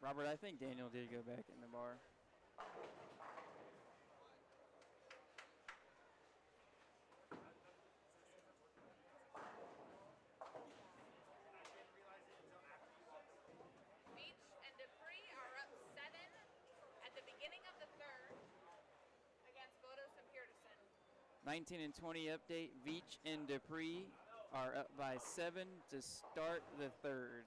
Robert, I think Daniel did go back in the bar. Beach and Dupree are up 7 at the beginning of the 3rd against Bodos and Peterson. 19 and 20 update. Veach and Dupree are up by 7 to start the 3rd.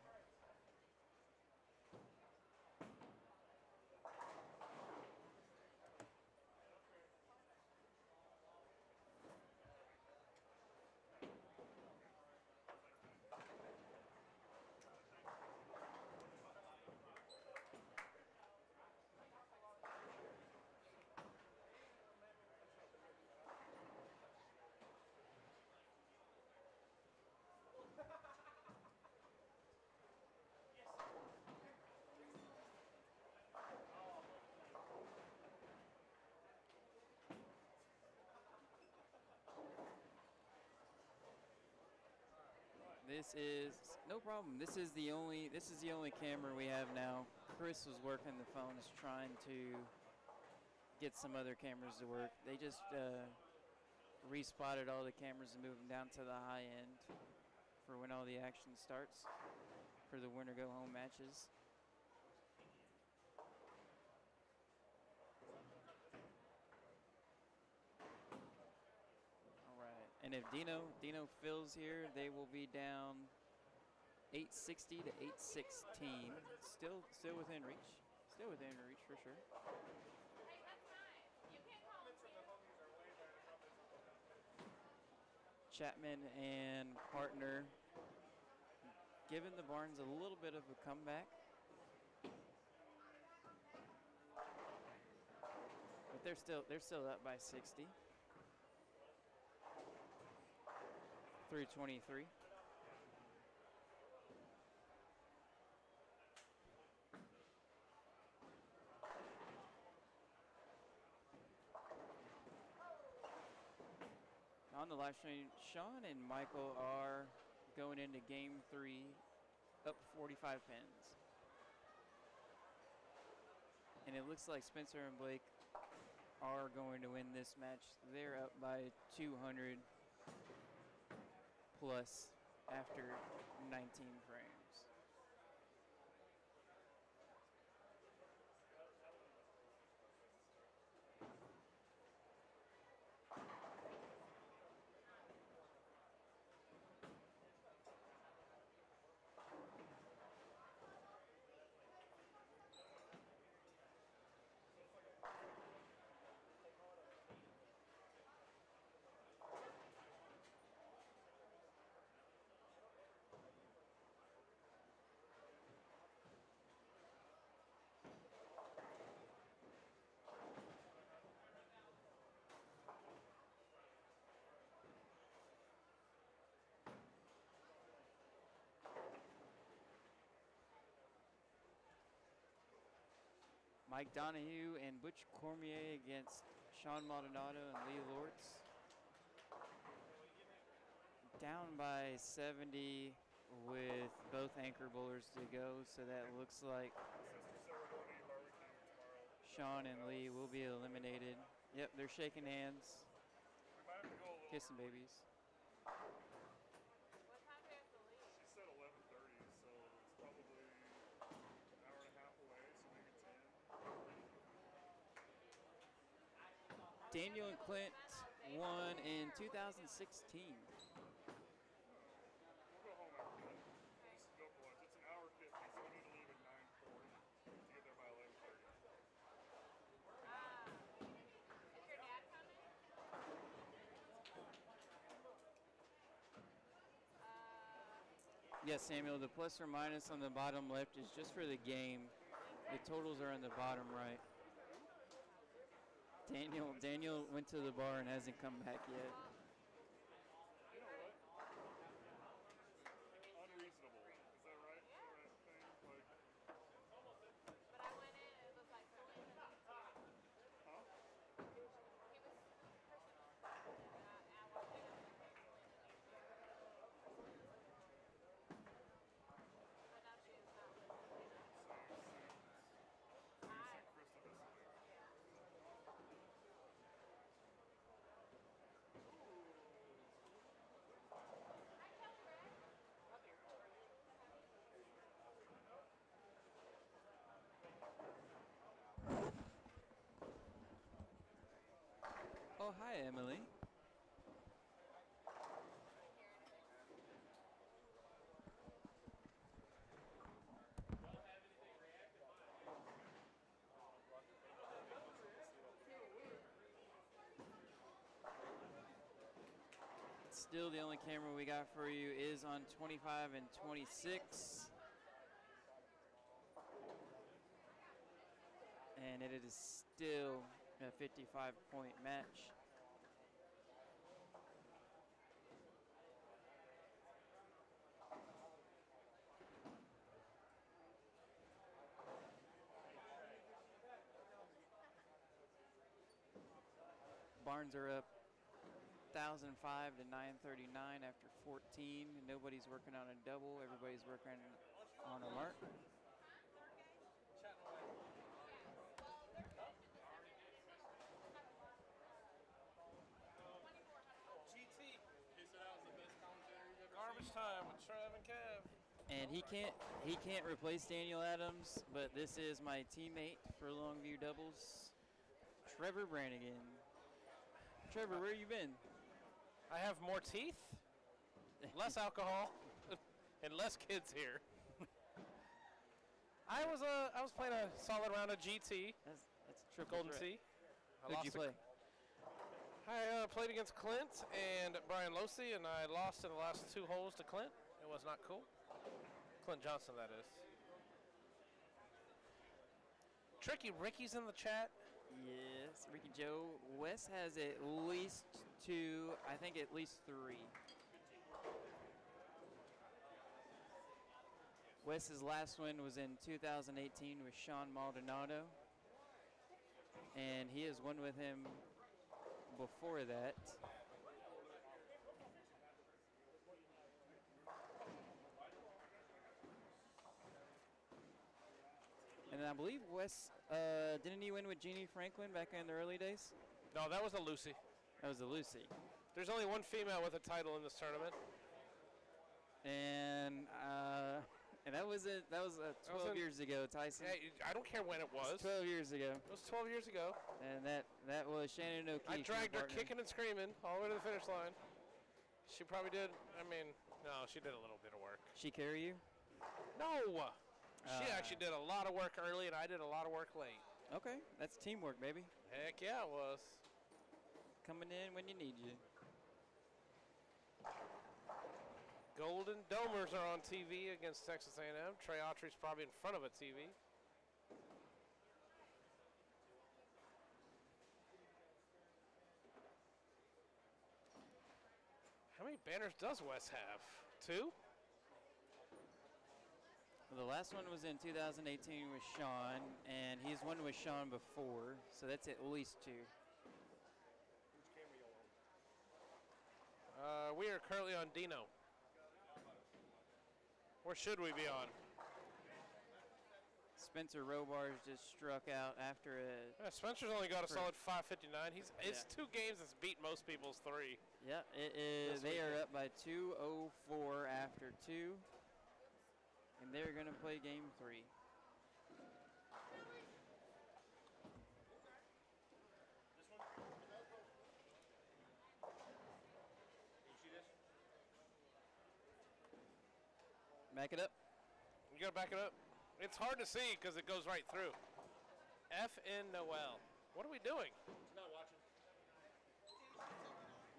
This is no problem. This is the only camera we have now. Chris was working the phones trying to get some other cameras to work. They just respotted all the cameras and moved them down to the high end for when all the action starts for the winner go home matches. And if Dino fills here, they will be down 860 to 816. Still within reach. Still within reach for sure. Hey, that's fine. You can't call them Chapman and partner giving the Barnes a little bit of a comeback. But they're still up by 60. Through 23. On the live stream, Sean and Michael are going into game 3 up 45 pins. And it looks like Spencer and Blake are going to win this match. They're up by 200 plus after 19 frames. Mike Donahue and Butch Cormier against Sean Maldonado and Lee Lortz. Down by 70 with both anchor bowlers to go, so that looks like Sean and Lee will be eliminated. Yep, they're shaking hands, kissing babies. What time do you have to leave? She said 11:30, so it's probably an hour and a half away, so maybe 10. Daniel and Clint won in 2016. We'll go home after that. Just go for lunch. It's an hour 50, so we need to leave at 9:40 to get there by 11:30. Is your dad coming? Yes, Samuel, the plus or minus on the bottom left is just for the game. The totals are on the bottom right. Daniel went to the bar and hasn't come back yet. You know what? Unreasonable. Is that right? Is that right thing? Like, But I went in and it was like Celine and huh? he was person an hour later. But now she is not listening. Hi. Oh, hi, Emily. Still, the only camera we got for you is on 25 and 26. And it is still a 55-point match. Barnes are up 1,005 to 939 after 14. Nobody's working on a double. Everybody's working on a mark. Garbage time with Trev and Kev. And he can't replace Daniel Adams, but this is my teammate for Longview doubles, Trevor Brannigan. Trevor, where you been? I have more teeth, less alcohol, and less kids here. I was playing a solid round of GT, That's a triple Golden threat. Sea. Who'd you play? I played against Clint and Brian Losey, and I lost in the last 2 holes to Clint. It was not cool. Clint Johnson, that is. Tricky Ricky's in the chat. Yes, Ricky Joe. Wes has at least 2, I think at least 3. Wes's last win was in 2018 with Sean Maldonado, and he has won with him before that. And I believe Wes, didn't he win with Jeannie Franklin back in the early days? No, that was a Lucy. That was a Lucy. There's only one female with a title in this tournament. And that was 12 years ago, Tyson. Yeah, I don't care when it was. 12 years ago. It was 12 years ago. And that was Shannon O'Keefe. I dragged her partner. kicking and screaming all the way to the finish line. She probably did. I mean, no, she did a little bit of work. She carry you? No. She actually did a lot of work early, and I did a lot of work late. Okay, that's teamwork, baby. Heck yeah, it was. Coming in when you need you. Golden Domers are on TV against Texas A&M. Trey Autry's probably in front of a TV. How many banners does Wes have? 2? Well, the last one was in 2018 with Sean, and he's won with Sean before, so that's at least 2. Which camera y'all on? We are currently on Dino. Where should we be on? Spencer Robards just struck out after a. Yeah, Spencer's only got a solid 559. It's Yeah. 2 games that's beat most people's 3. Yeah, it is. They are up by 2:04 after 2, and they're going to play game 3. Back it up. You gotta back it up. It's hard to see because it goes right through. F in Noel. What are we doing? Not watching.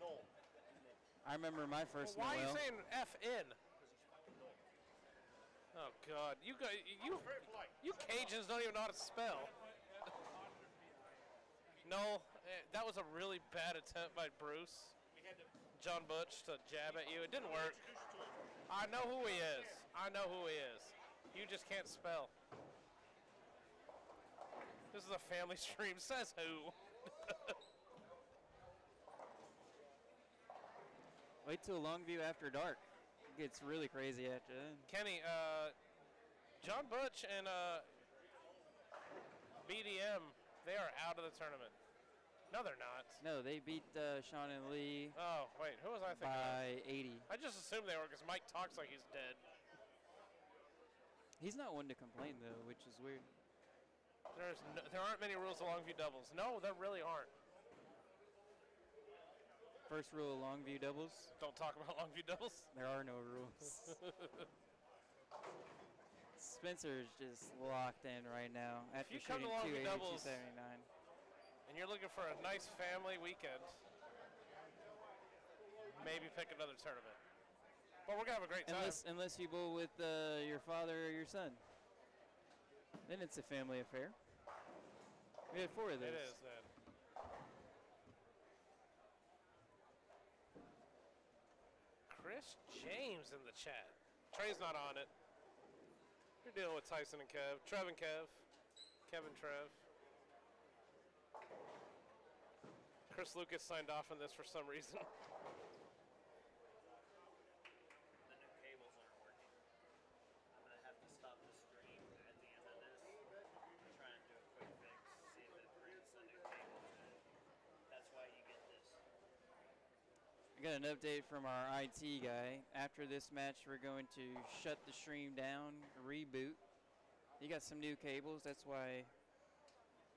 No. I remember my first Why are you Noel. saying F in? Oh God, you Cajuns don't even know how to spell. No, that was a really bad attempt by Bruce, John Butch, to jab at you. It didn't work. I know who he is. I know who he is. You just can't spell. This is a family stream. Says who? Wait till Longview after dark. It gets really crazy after that. Kenny, John Butch and BDM, they are out of the tournament. No, they're not. No, they beat Sean and Lee Oh, wait, who was I thinking by 80. of? I just assumed they were because Mike talks like he's dead. He's not one to complain, though, which is weird. There aren't many rules of Longview doubles. No, there really aren't. First rule of Longview doubles, Don't talk about Longview doubles. there are no rules. Spencer's just locked in right now after you come to shooting Longview 280, doubles- 279. And you're looking for a nice family weekend, maybe pick another tournament. But we're going to have a great time. Unless you bowl with your father or your son. Then it's a family affair. We had 4 of those. It is then. Chris James in the chat. Trey's not on it. You're dealing with Tyson and Kev. Trev and Kev. Kevin Trev. Chris Lucas signed off on this for some reason. The new cables aren't working. I'm going to have to stop the stream at the end of this. Try and do a quick fix, see if it brings the new cables in. That's why you get this. I got an update from our IT guy. After this match, we're going to shut the stream down, reboot. You got some new cables. That's why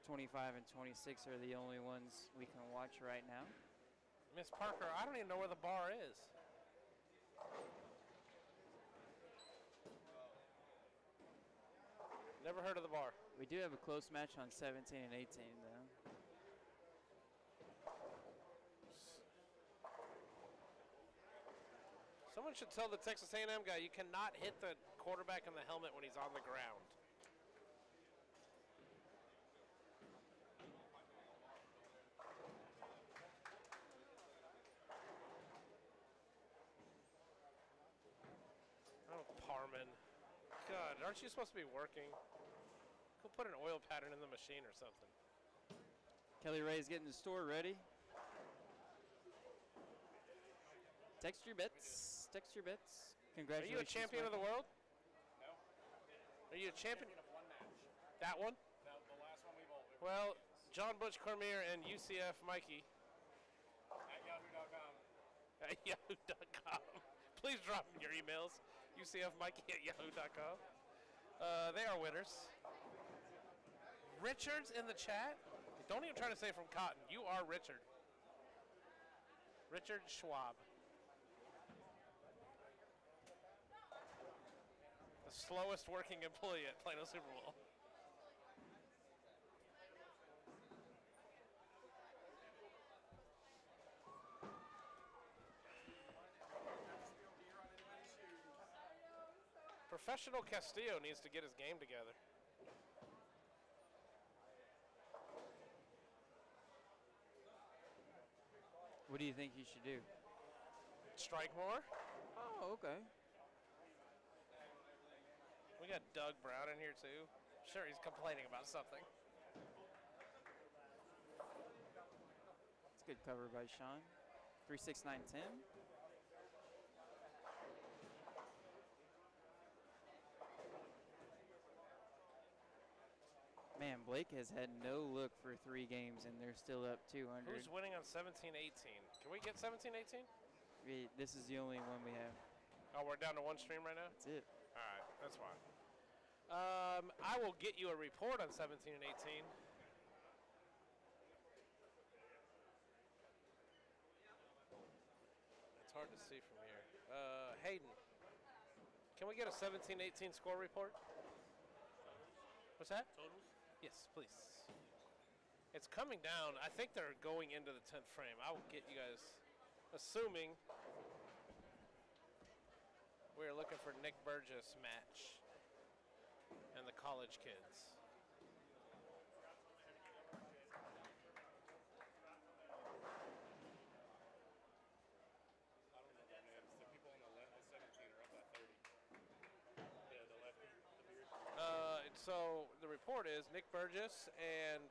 25 and 26 are the only ones we can watch right now. Miss Parker, I don't even know where the bar is. Never heard of the bar. We do have a close match on 17 and 18, though. Someone should tell the Texas A&M guy you cannot hit the quarterback in the helmet when he's on the ground. Oh, Parman. God, aren't you supposed to be working? Go put an oil pattern in the machine or something. Kelly Ray's getting the store ready. Text your bets. Text your bets. Are Congratulations. you a champion of the world? No. Are you a champion? Of one match. That one? The last one we bowled. Well, John Butch Cormier and UCF Mikey At yahoo.com. at yahoo.com. Please drop your emails. UCF Mikey at yahoo.com. They are winners. Richard's in the chat. Don't even try to say from Cotton. You are Richard. Richard Schwab. The slowest working employee at Plano Super Bowl. Professional Castillo needs to get his game together. What do you think he should do? Strike more. Oh, okay. We We got Doug Brown in here too. Sure, he's complaining about something. It's good cover by Sean. 36910. Man, Blake has had no look for 3 games, and they're still up 200. Who's winning on 17-18? Can we get 17-18? This is the only one we have. Oh, we're down to 1 stream right now? That's it. All right, that's fine. I will get you a report on 17 and 18. It's hard to see from here. Hayden, can we get a 17-18 score report? What's that? Totals? Yes, please. It's coming down. I think they're going into the 10th frame. I will get you guys, assuming we're looking for Nick Burgess match and the college kids. I don't know their names. The people on the left, the 17 are up by 30. Yeah, the lefty, the beard. So the report is Nick Burgess and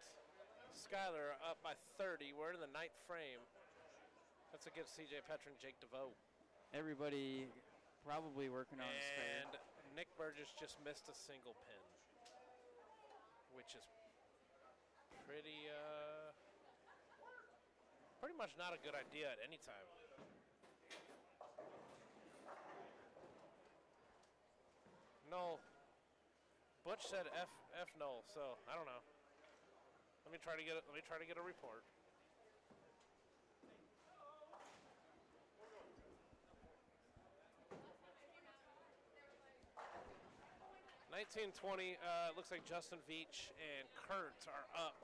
Skyler are up by 30. We're in the 9th frame. That's against CJ Petrin, Jake DeVoe. Everybody probably working on a spare. And Nick Burgess just missed a single pin, which is pretty much not a good idea at any time. No. Butch said F null, so I don't know. Let me try to get a report. $19-20. Looks like Justin Veach and Kurt are up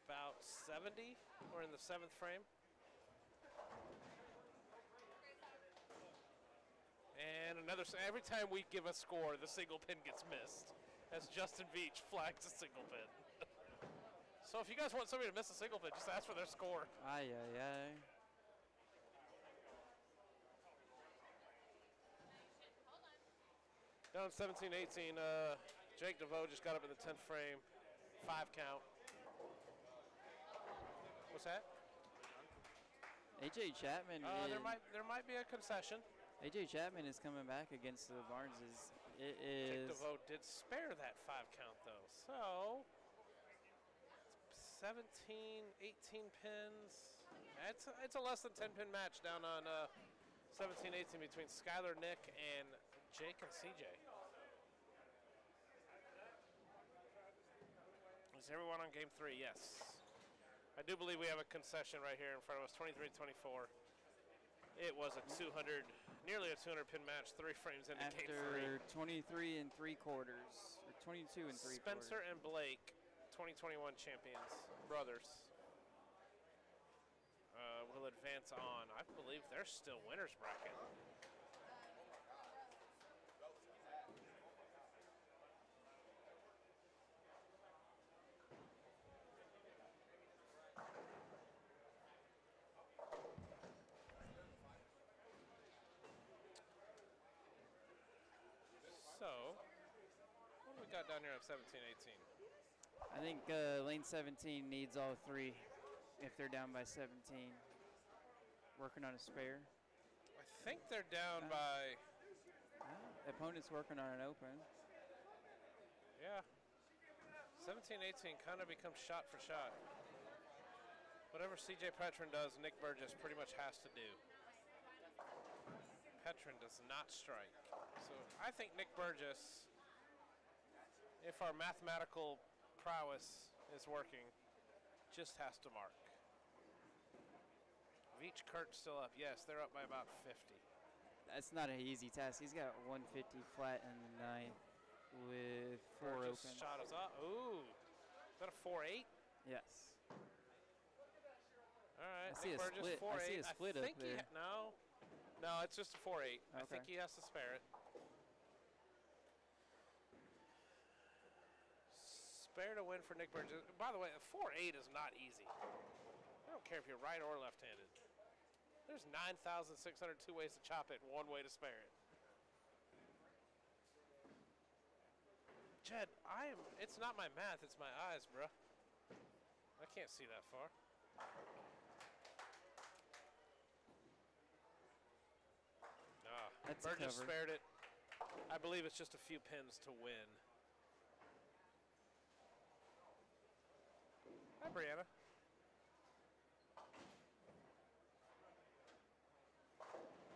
about 70. We're in the 7th frame. And every time we give a score, the single pin gets missed, as Justin Veach flags a single pin. So if you guys want somebody to miss a single pin, just ask for their score. Aye, aye, aye. Down 17-18, Jake DeVoe just got up in the 10th frame, 5 count. What's that? AJ Chapman. There might be a concession. AJ Chapman is coming back against the Barneses. It Jake is. DeVoe did spare that 5 count though, so 17, 18 pins. It's a less than 10 pin match down on 17-18 between Skyler, Nick, and Jake and CJ. Is everyone on game 3? Yes. I do believe we have a concession right here in front of us, 23-24. It was a nearly a 200 pin match, 3 frames into game 3. After 23 and 3 quarters, or 22 and 3 Spencer quarters. and Blake, 2021 champions, brothers, will advance on. I believe they're still winners bracket. So, what do we got down here on 17-18? I think lane 17 needs all 3 if they're down by 17. Working on a spare. I think they're down by... Opponent's working on an open. Yeah. 17-18 kind of becomes shot for shot. Whatever CJ Petrin does, Nick Burgess pretty much has to do. Petrin does not strike. So I think Nick Burgess, if our mathematical prowess is working, just has to mark. Veach, Kurt still up. Yes, they're up by about 50. That's not an easy task. He's got 150 flat in the 9th with 4 Burgess open. shot us up. Ooh. Is that a 4-8? Yes. All right. I see a split. I see a split up there. No, it's just a 4-8. I think he has to spare it. Spare to win for Nick Burgess. By the way, a 4-8 is not easy. I don't care if you're right or left-handed. There's 9,602 ways to chop it, 1 way to spare it. Jed, it's not my math, it's my eyes, bruh. I can't see that far. That's a Burgess cover. spared it. I believe it's just a few pins to win. Hi, Brianna.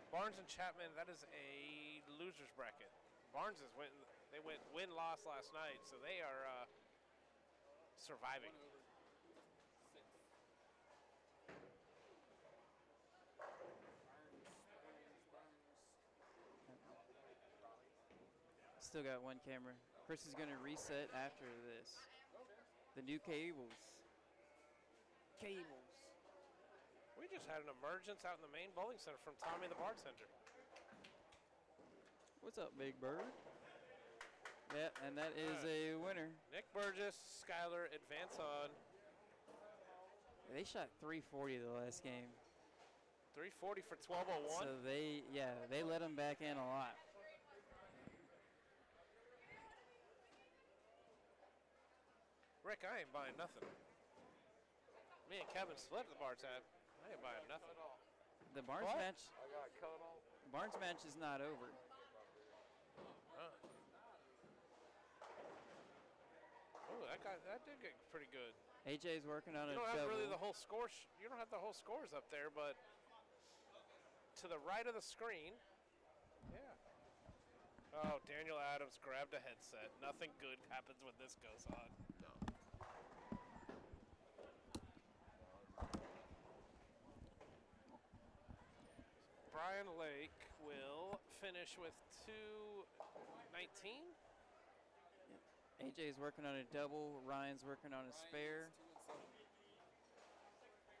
Barnes and Chapman, that is a loser's bracket. Barnes they went win-loss last night, so they are surviving. Still got one camera. Chris is going to reset after this. The new cables. Cables. We just had an emergence out in the main bowling center from Tommy the bartender. What's up, Big Bird? Yeah, and that is a winner. Nick Burgess, Skyler advance on. They shot 340 the last game. 340 for 1201. So they let them back in a lot. Rick, I ain't buying nothing. Me and Kevin split the bar tab. I ain't buying nothing. The Barnes What? match. I got cut off. Barnes match is not over. Oh, that did get pretty good. AJ's working on You a don't have double. really the whole score. You don't have the whole scores up there, but to the right of the screen, yeah. Oh, Daniel Adams grabbed a headset. Nothing good happens when this goes on. No. Brian Lake will finish with 219. AJ's working on a double. Ryan's working on a spare.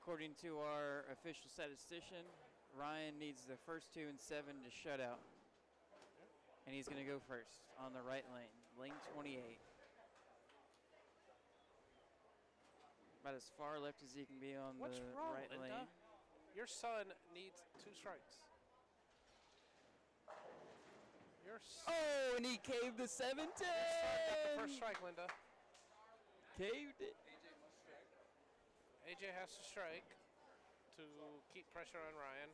According to our official statistician, Ryan needs the first 2 and 7 to shut out. And he's going to go first on the right lane, lane 28. About as far left as he can be on What's the wrong, right Linda? lane. Your son needs 2 strikes. Oh, and he caved the 7-10. Your son got the first strike, Linda. Caved it. AJ has to strike to keep pressure on Ryan.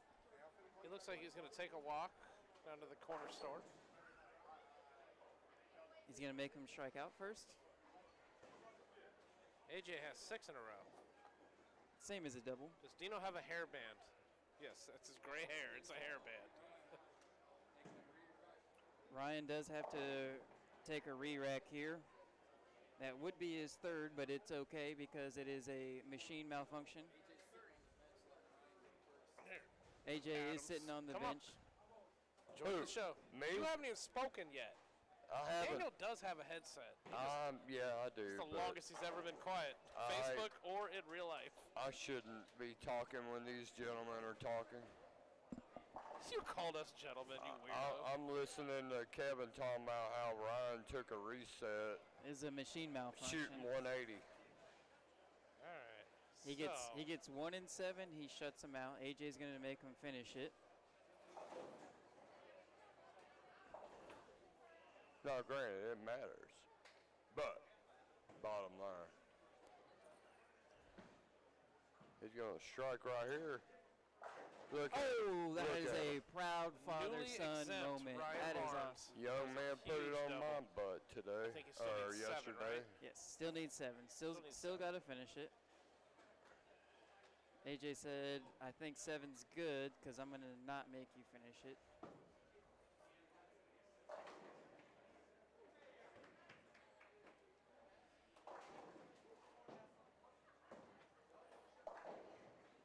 He looks like he's going to take a walk down to the corner store. He's going to make him strike out first. AJ has 6 in a row. Same as a double. Does Dino have a hairband? Yes, that's his gray hair. It's a hairband. Ryan does have to take a re-rack here. That would be his 3rd, but it's okay because it is a machine malfunction. AJ Adams. is sitting on the Come bench. Join the show. Me? You haven't even spoken yet. I haven't. Daniel does have a headset. Yeah, I do. It's the but longest he's ever been quiet. Facebook or in real life. I shouldn't be talking when these gentlemen are talking. You called us gentlemen, you weirdo. I'm listening to Kevin talking about how Ryan took a reset, Is a machine malfunction. shooting 180. All right. He gets 1 and 7. He shuts him out. AJ's going to make him finish it. Now, granted, it matters, but bottom line, he's going to strike right here. Look That look is at a him. proud Newly father-son exempt moment. Ryan That is Barnes. awesome. Young That was a man put it huge on double. my butt today, I think he still or needs 7, yesterday. right? Yes, still needs 7. Still Still needs got to finish it. AJ said, I think 7's good because I'm going to not make you finish it.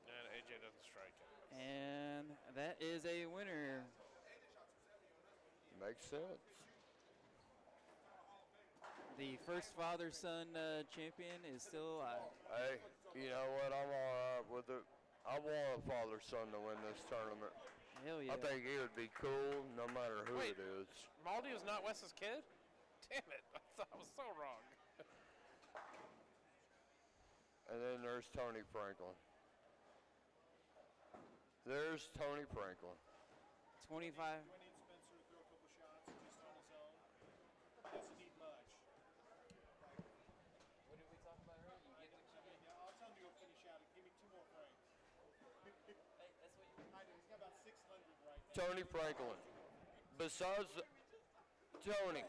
And AJ doesn't strike it. And that is a winner. Makes sense. The first father-son champion is still alive. Hey, you know what? I'm all right with it. I want a father-son to win this tournament. Hell yeah. I think it would be cool no matter who Wait. it is. Maldi was not Wes's kid? Damn it. I thought I was so wrong. And then there's Tony Franklin. There's Tony Franklin. 25. Do I need Spencer to throw a couple shots just on his own? He doesn't need much. Tony Franklin. Besides Tony.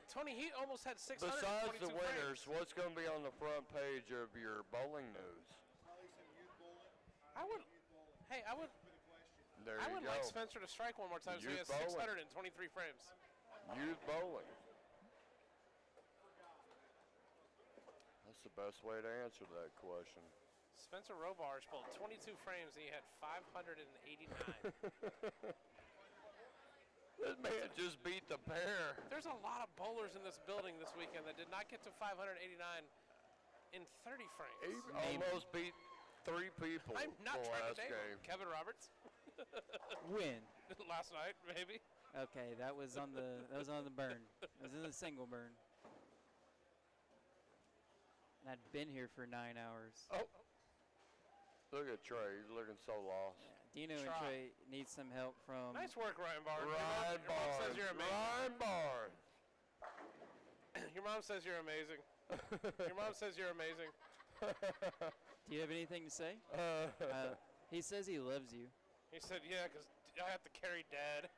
Tony, he almost had 622 Besides the winners, frames. what's going to be on the front page of your bowling news? I would There you go. like Spencer to strike one more time so he has Youth bowling. 623 frames. Youth bowling. That's the best way to answer that question. Spencer Robarge bowled 22 frames and he had 589. This man just beat the pair. There's a lot of bowlers in this building this weekend that did not get to 589 in 30 frames. He almost beat 3 people I'm not the trying to last name game. him. Kevin Roberts. When? Last night, maybe. Okay, that was on the burn. It was in the single burn. And I'd been here for 9 hours. Oh. Look at Trey. He's looking so lost. Yeah, Dino and Try. Trey need some help from. Nice work, Ryan Barnes. Ryan Your mom says you're amazing. Ryan Barnes. Your mom says you're amazing. Your mom says you're amazing. Do you have anything to say? He says he loves you. He said, yeah, because I have to carry Dad.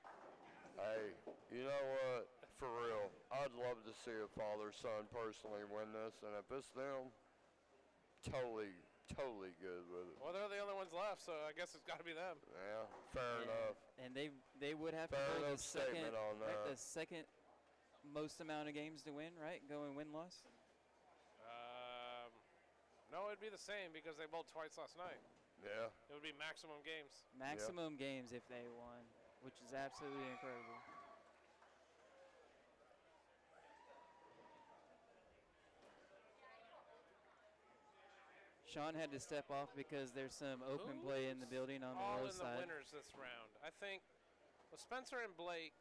Hey, you know what? For real, I'd love to see a father-son personally win this, and if it's them, totally good with it. Well, they're the only ones left, so I guess it's got to be them. Yeah, fair enough. And they would have to Fair go enough statement on right, that. the second most amount of games to win, right? Going win-loss. No, it'd be the same because they bowled twice last night. Yeah. It would be maximum games. Maximum games if they won, which is absolutely incredible. Sean had to step off because there's some open play in the building on the all low in side. the winners this round. I think Spencer and Blake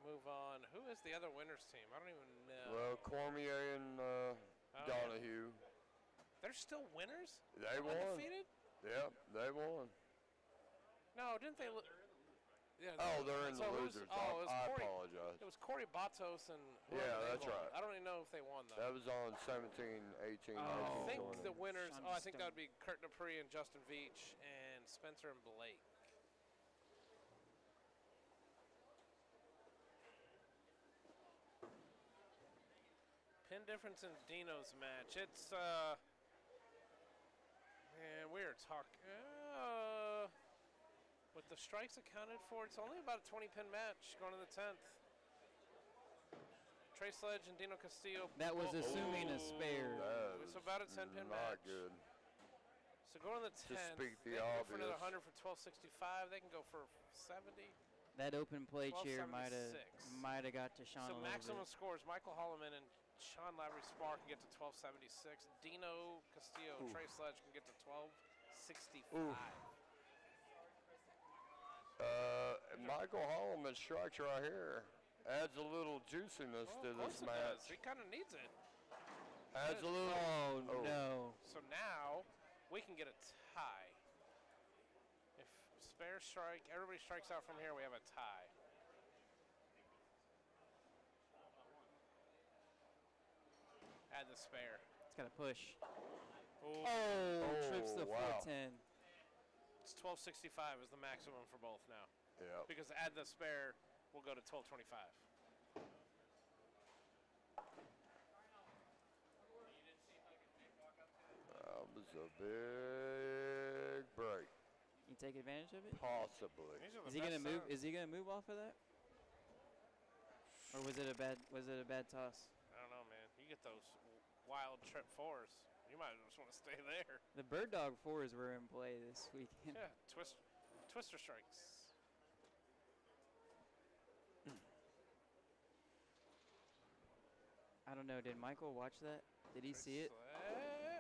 move on. Who is the other winners team? I don't even know. Well, Cormier and Donahue. They're still winners? They won. Undefeated? Yep, they won. No, didn't they? Yeah, They're in the who's- losers. Oh, it was I Corey, apologize. It was Corey Batos and whoever Yeah, they that's bowled. right. I don't even know if they won though. That was on 17, 18. I 19, think 20. the winners. Sean I think that Stone. would be Kurt Dupree and Justin Veach and Spencer and Blake. Pin difference in Dino's match. It's man, we are talking. With the strikes accounted for, it's only about a 20-pin match going to the 10th. Trey Sledge and Dino Castillo. That was assuming a spare. That It's is about a 10-pin not match. good. So going to the 10th, speak the they can go for another obvious. 100 for 1265. They can go for 70. That open play cheer might 1276. have got to Sean So a little maximum bit. scores, Michael Holloman and Sean Lavery Spar can get to 1276. Dino Castillo, Trey Sledge can get to 1265. Michael Holloman's strikes right here adds a little juiciness to Of this course it does. match. He kind of needs it. Adds a little. Oh, no. So now we can get a tie. If spare strike, everybody strikes out from here, we have a tie. Add the spare. It's got to push. Ooh. Trips the wow. 410. It's 1265 is the maximum for both now. Yeah. Because add the spare, we'll go to 1225. That was a big break. You take advantage of it? Possibly. These are the Is he gonna best move? serves. Is he gonna move off of that? Or was it a bad? Was it a bad toss? I don't know, man. You get those wild trip fours. You might just want to stay there. The bird dog fours were in play this weekend. Yeah, twister strikes. I don't know. Did Michael watch that? Did he see it?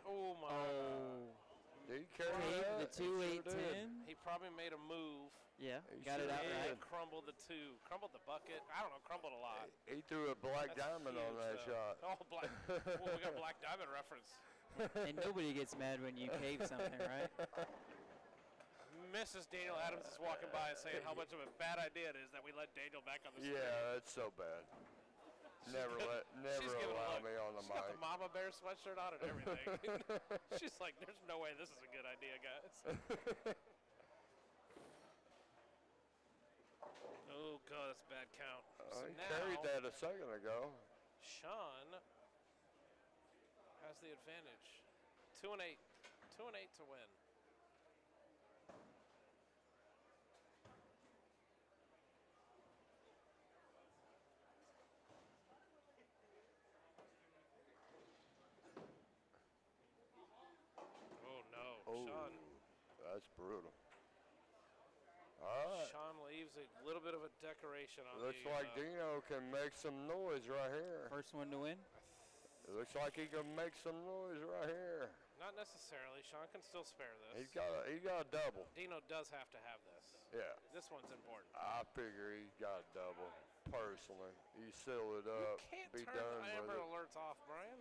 Oh my! Oh, Did he carry Cave, that? the He 2 8 sure did. 10. He probably made a move. Yeah, He got it sure out did. right. And crumbled the two. Crumbled the bucket. I don't know. Crumbled a lot. He threw a black That's diamond on huge, that though. shot. Oh, black. Well, we got a black diamond reference. And nobody gets mad when you cave something, right? Mrs. Daniel Adams is walking by and saying how much of a bad idea it is that we let Daniel back on the screen. Yeah, that's so bad. Never She's giving a allow look. me on the She's got the mic. Mama Bear sweatshirt on and everything. She's like, there's no way this is a good idea, guys. Oh, God, that's a bad count. So He now, carried that a second ago. Sean has the advantage. 2 and 8. 2 and 8 to win. Oh, no. Oh, Sean. that's brutal. All right. Sean leaves a little bit of a decoration on Looks the, like Dino can make some noise right here. First one to win. It looks like he can make some noise right here. Not necessarily. Sean can still spare this. He got a double. Dino does have to have this. Yeah. This one's important. I figure he got a double. Personally, he sealed it You up. can't Be turn done the with Amber it. Alerts off, Brian.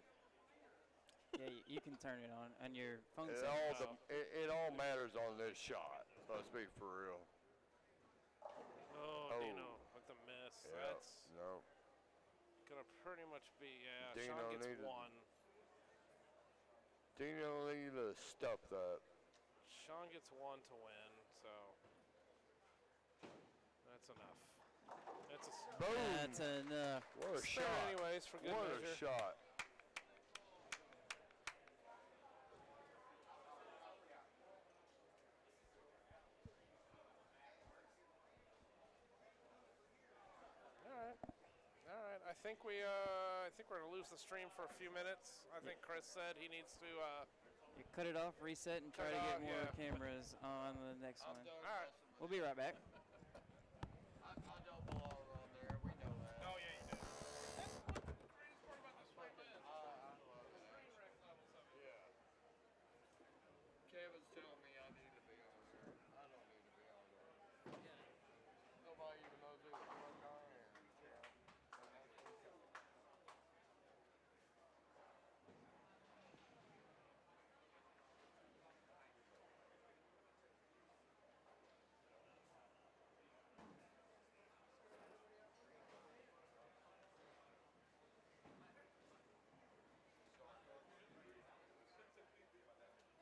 Yeah, you can turn it on your phone. It all matters on this shot. Let's be for real. Oh, Oh. Dino with the miss. Yeah. That's No. gonna pretty much be Dino Sean gets needed- 1. Dino need to stop that. Sean gets 1 to win, so that's enough. That's a Boom. That's enough. What a spare shot. anyways for good What measure. a shot. All right. I think we're gonna lose the stream for a few minutes. I think Chris said he needs to. You cut it off, reset, and try Cut to it get off, more yeah. cameras on the next one. All right. We'll be right back. I don't belong on there. We know that. Oh yeah, you did. Kevin's telling me I need to be on there. I don't need to be on there. Nobody even knows who the fuck I am. Who won? Somebody to know. What'd you shoot? 25?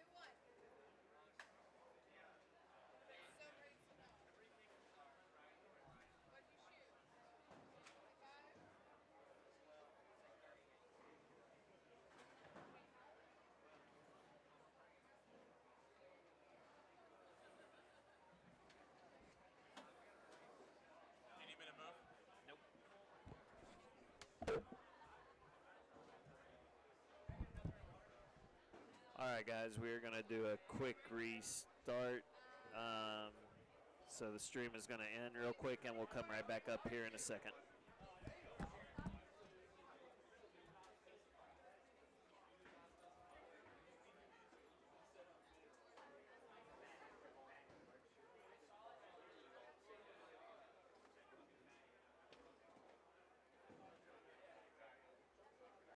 You need me to move? All right, guys, we're going to do a quick restart. So the stream is going to end real quick, and we'll come right back up here in a second.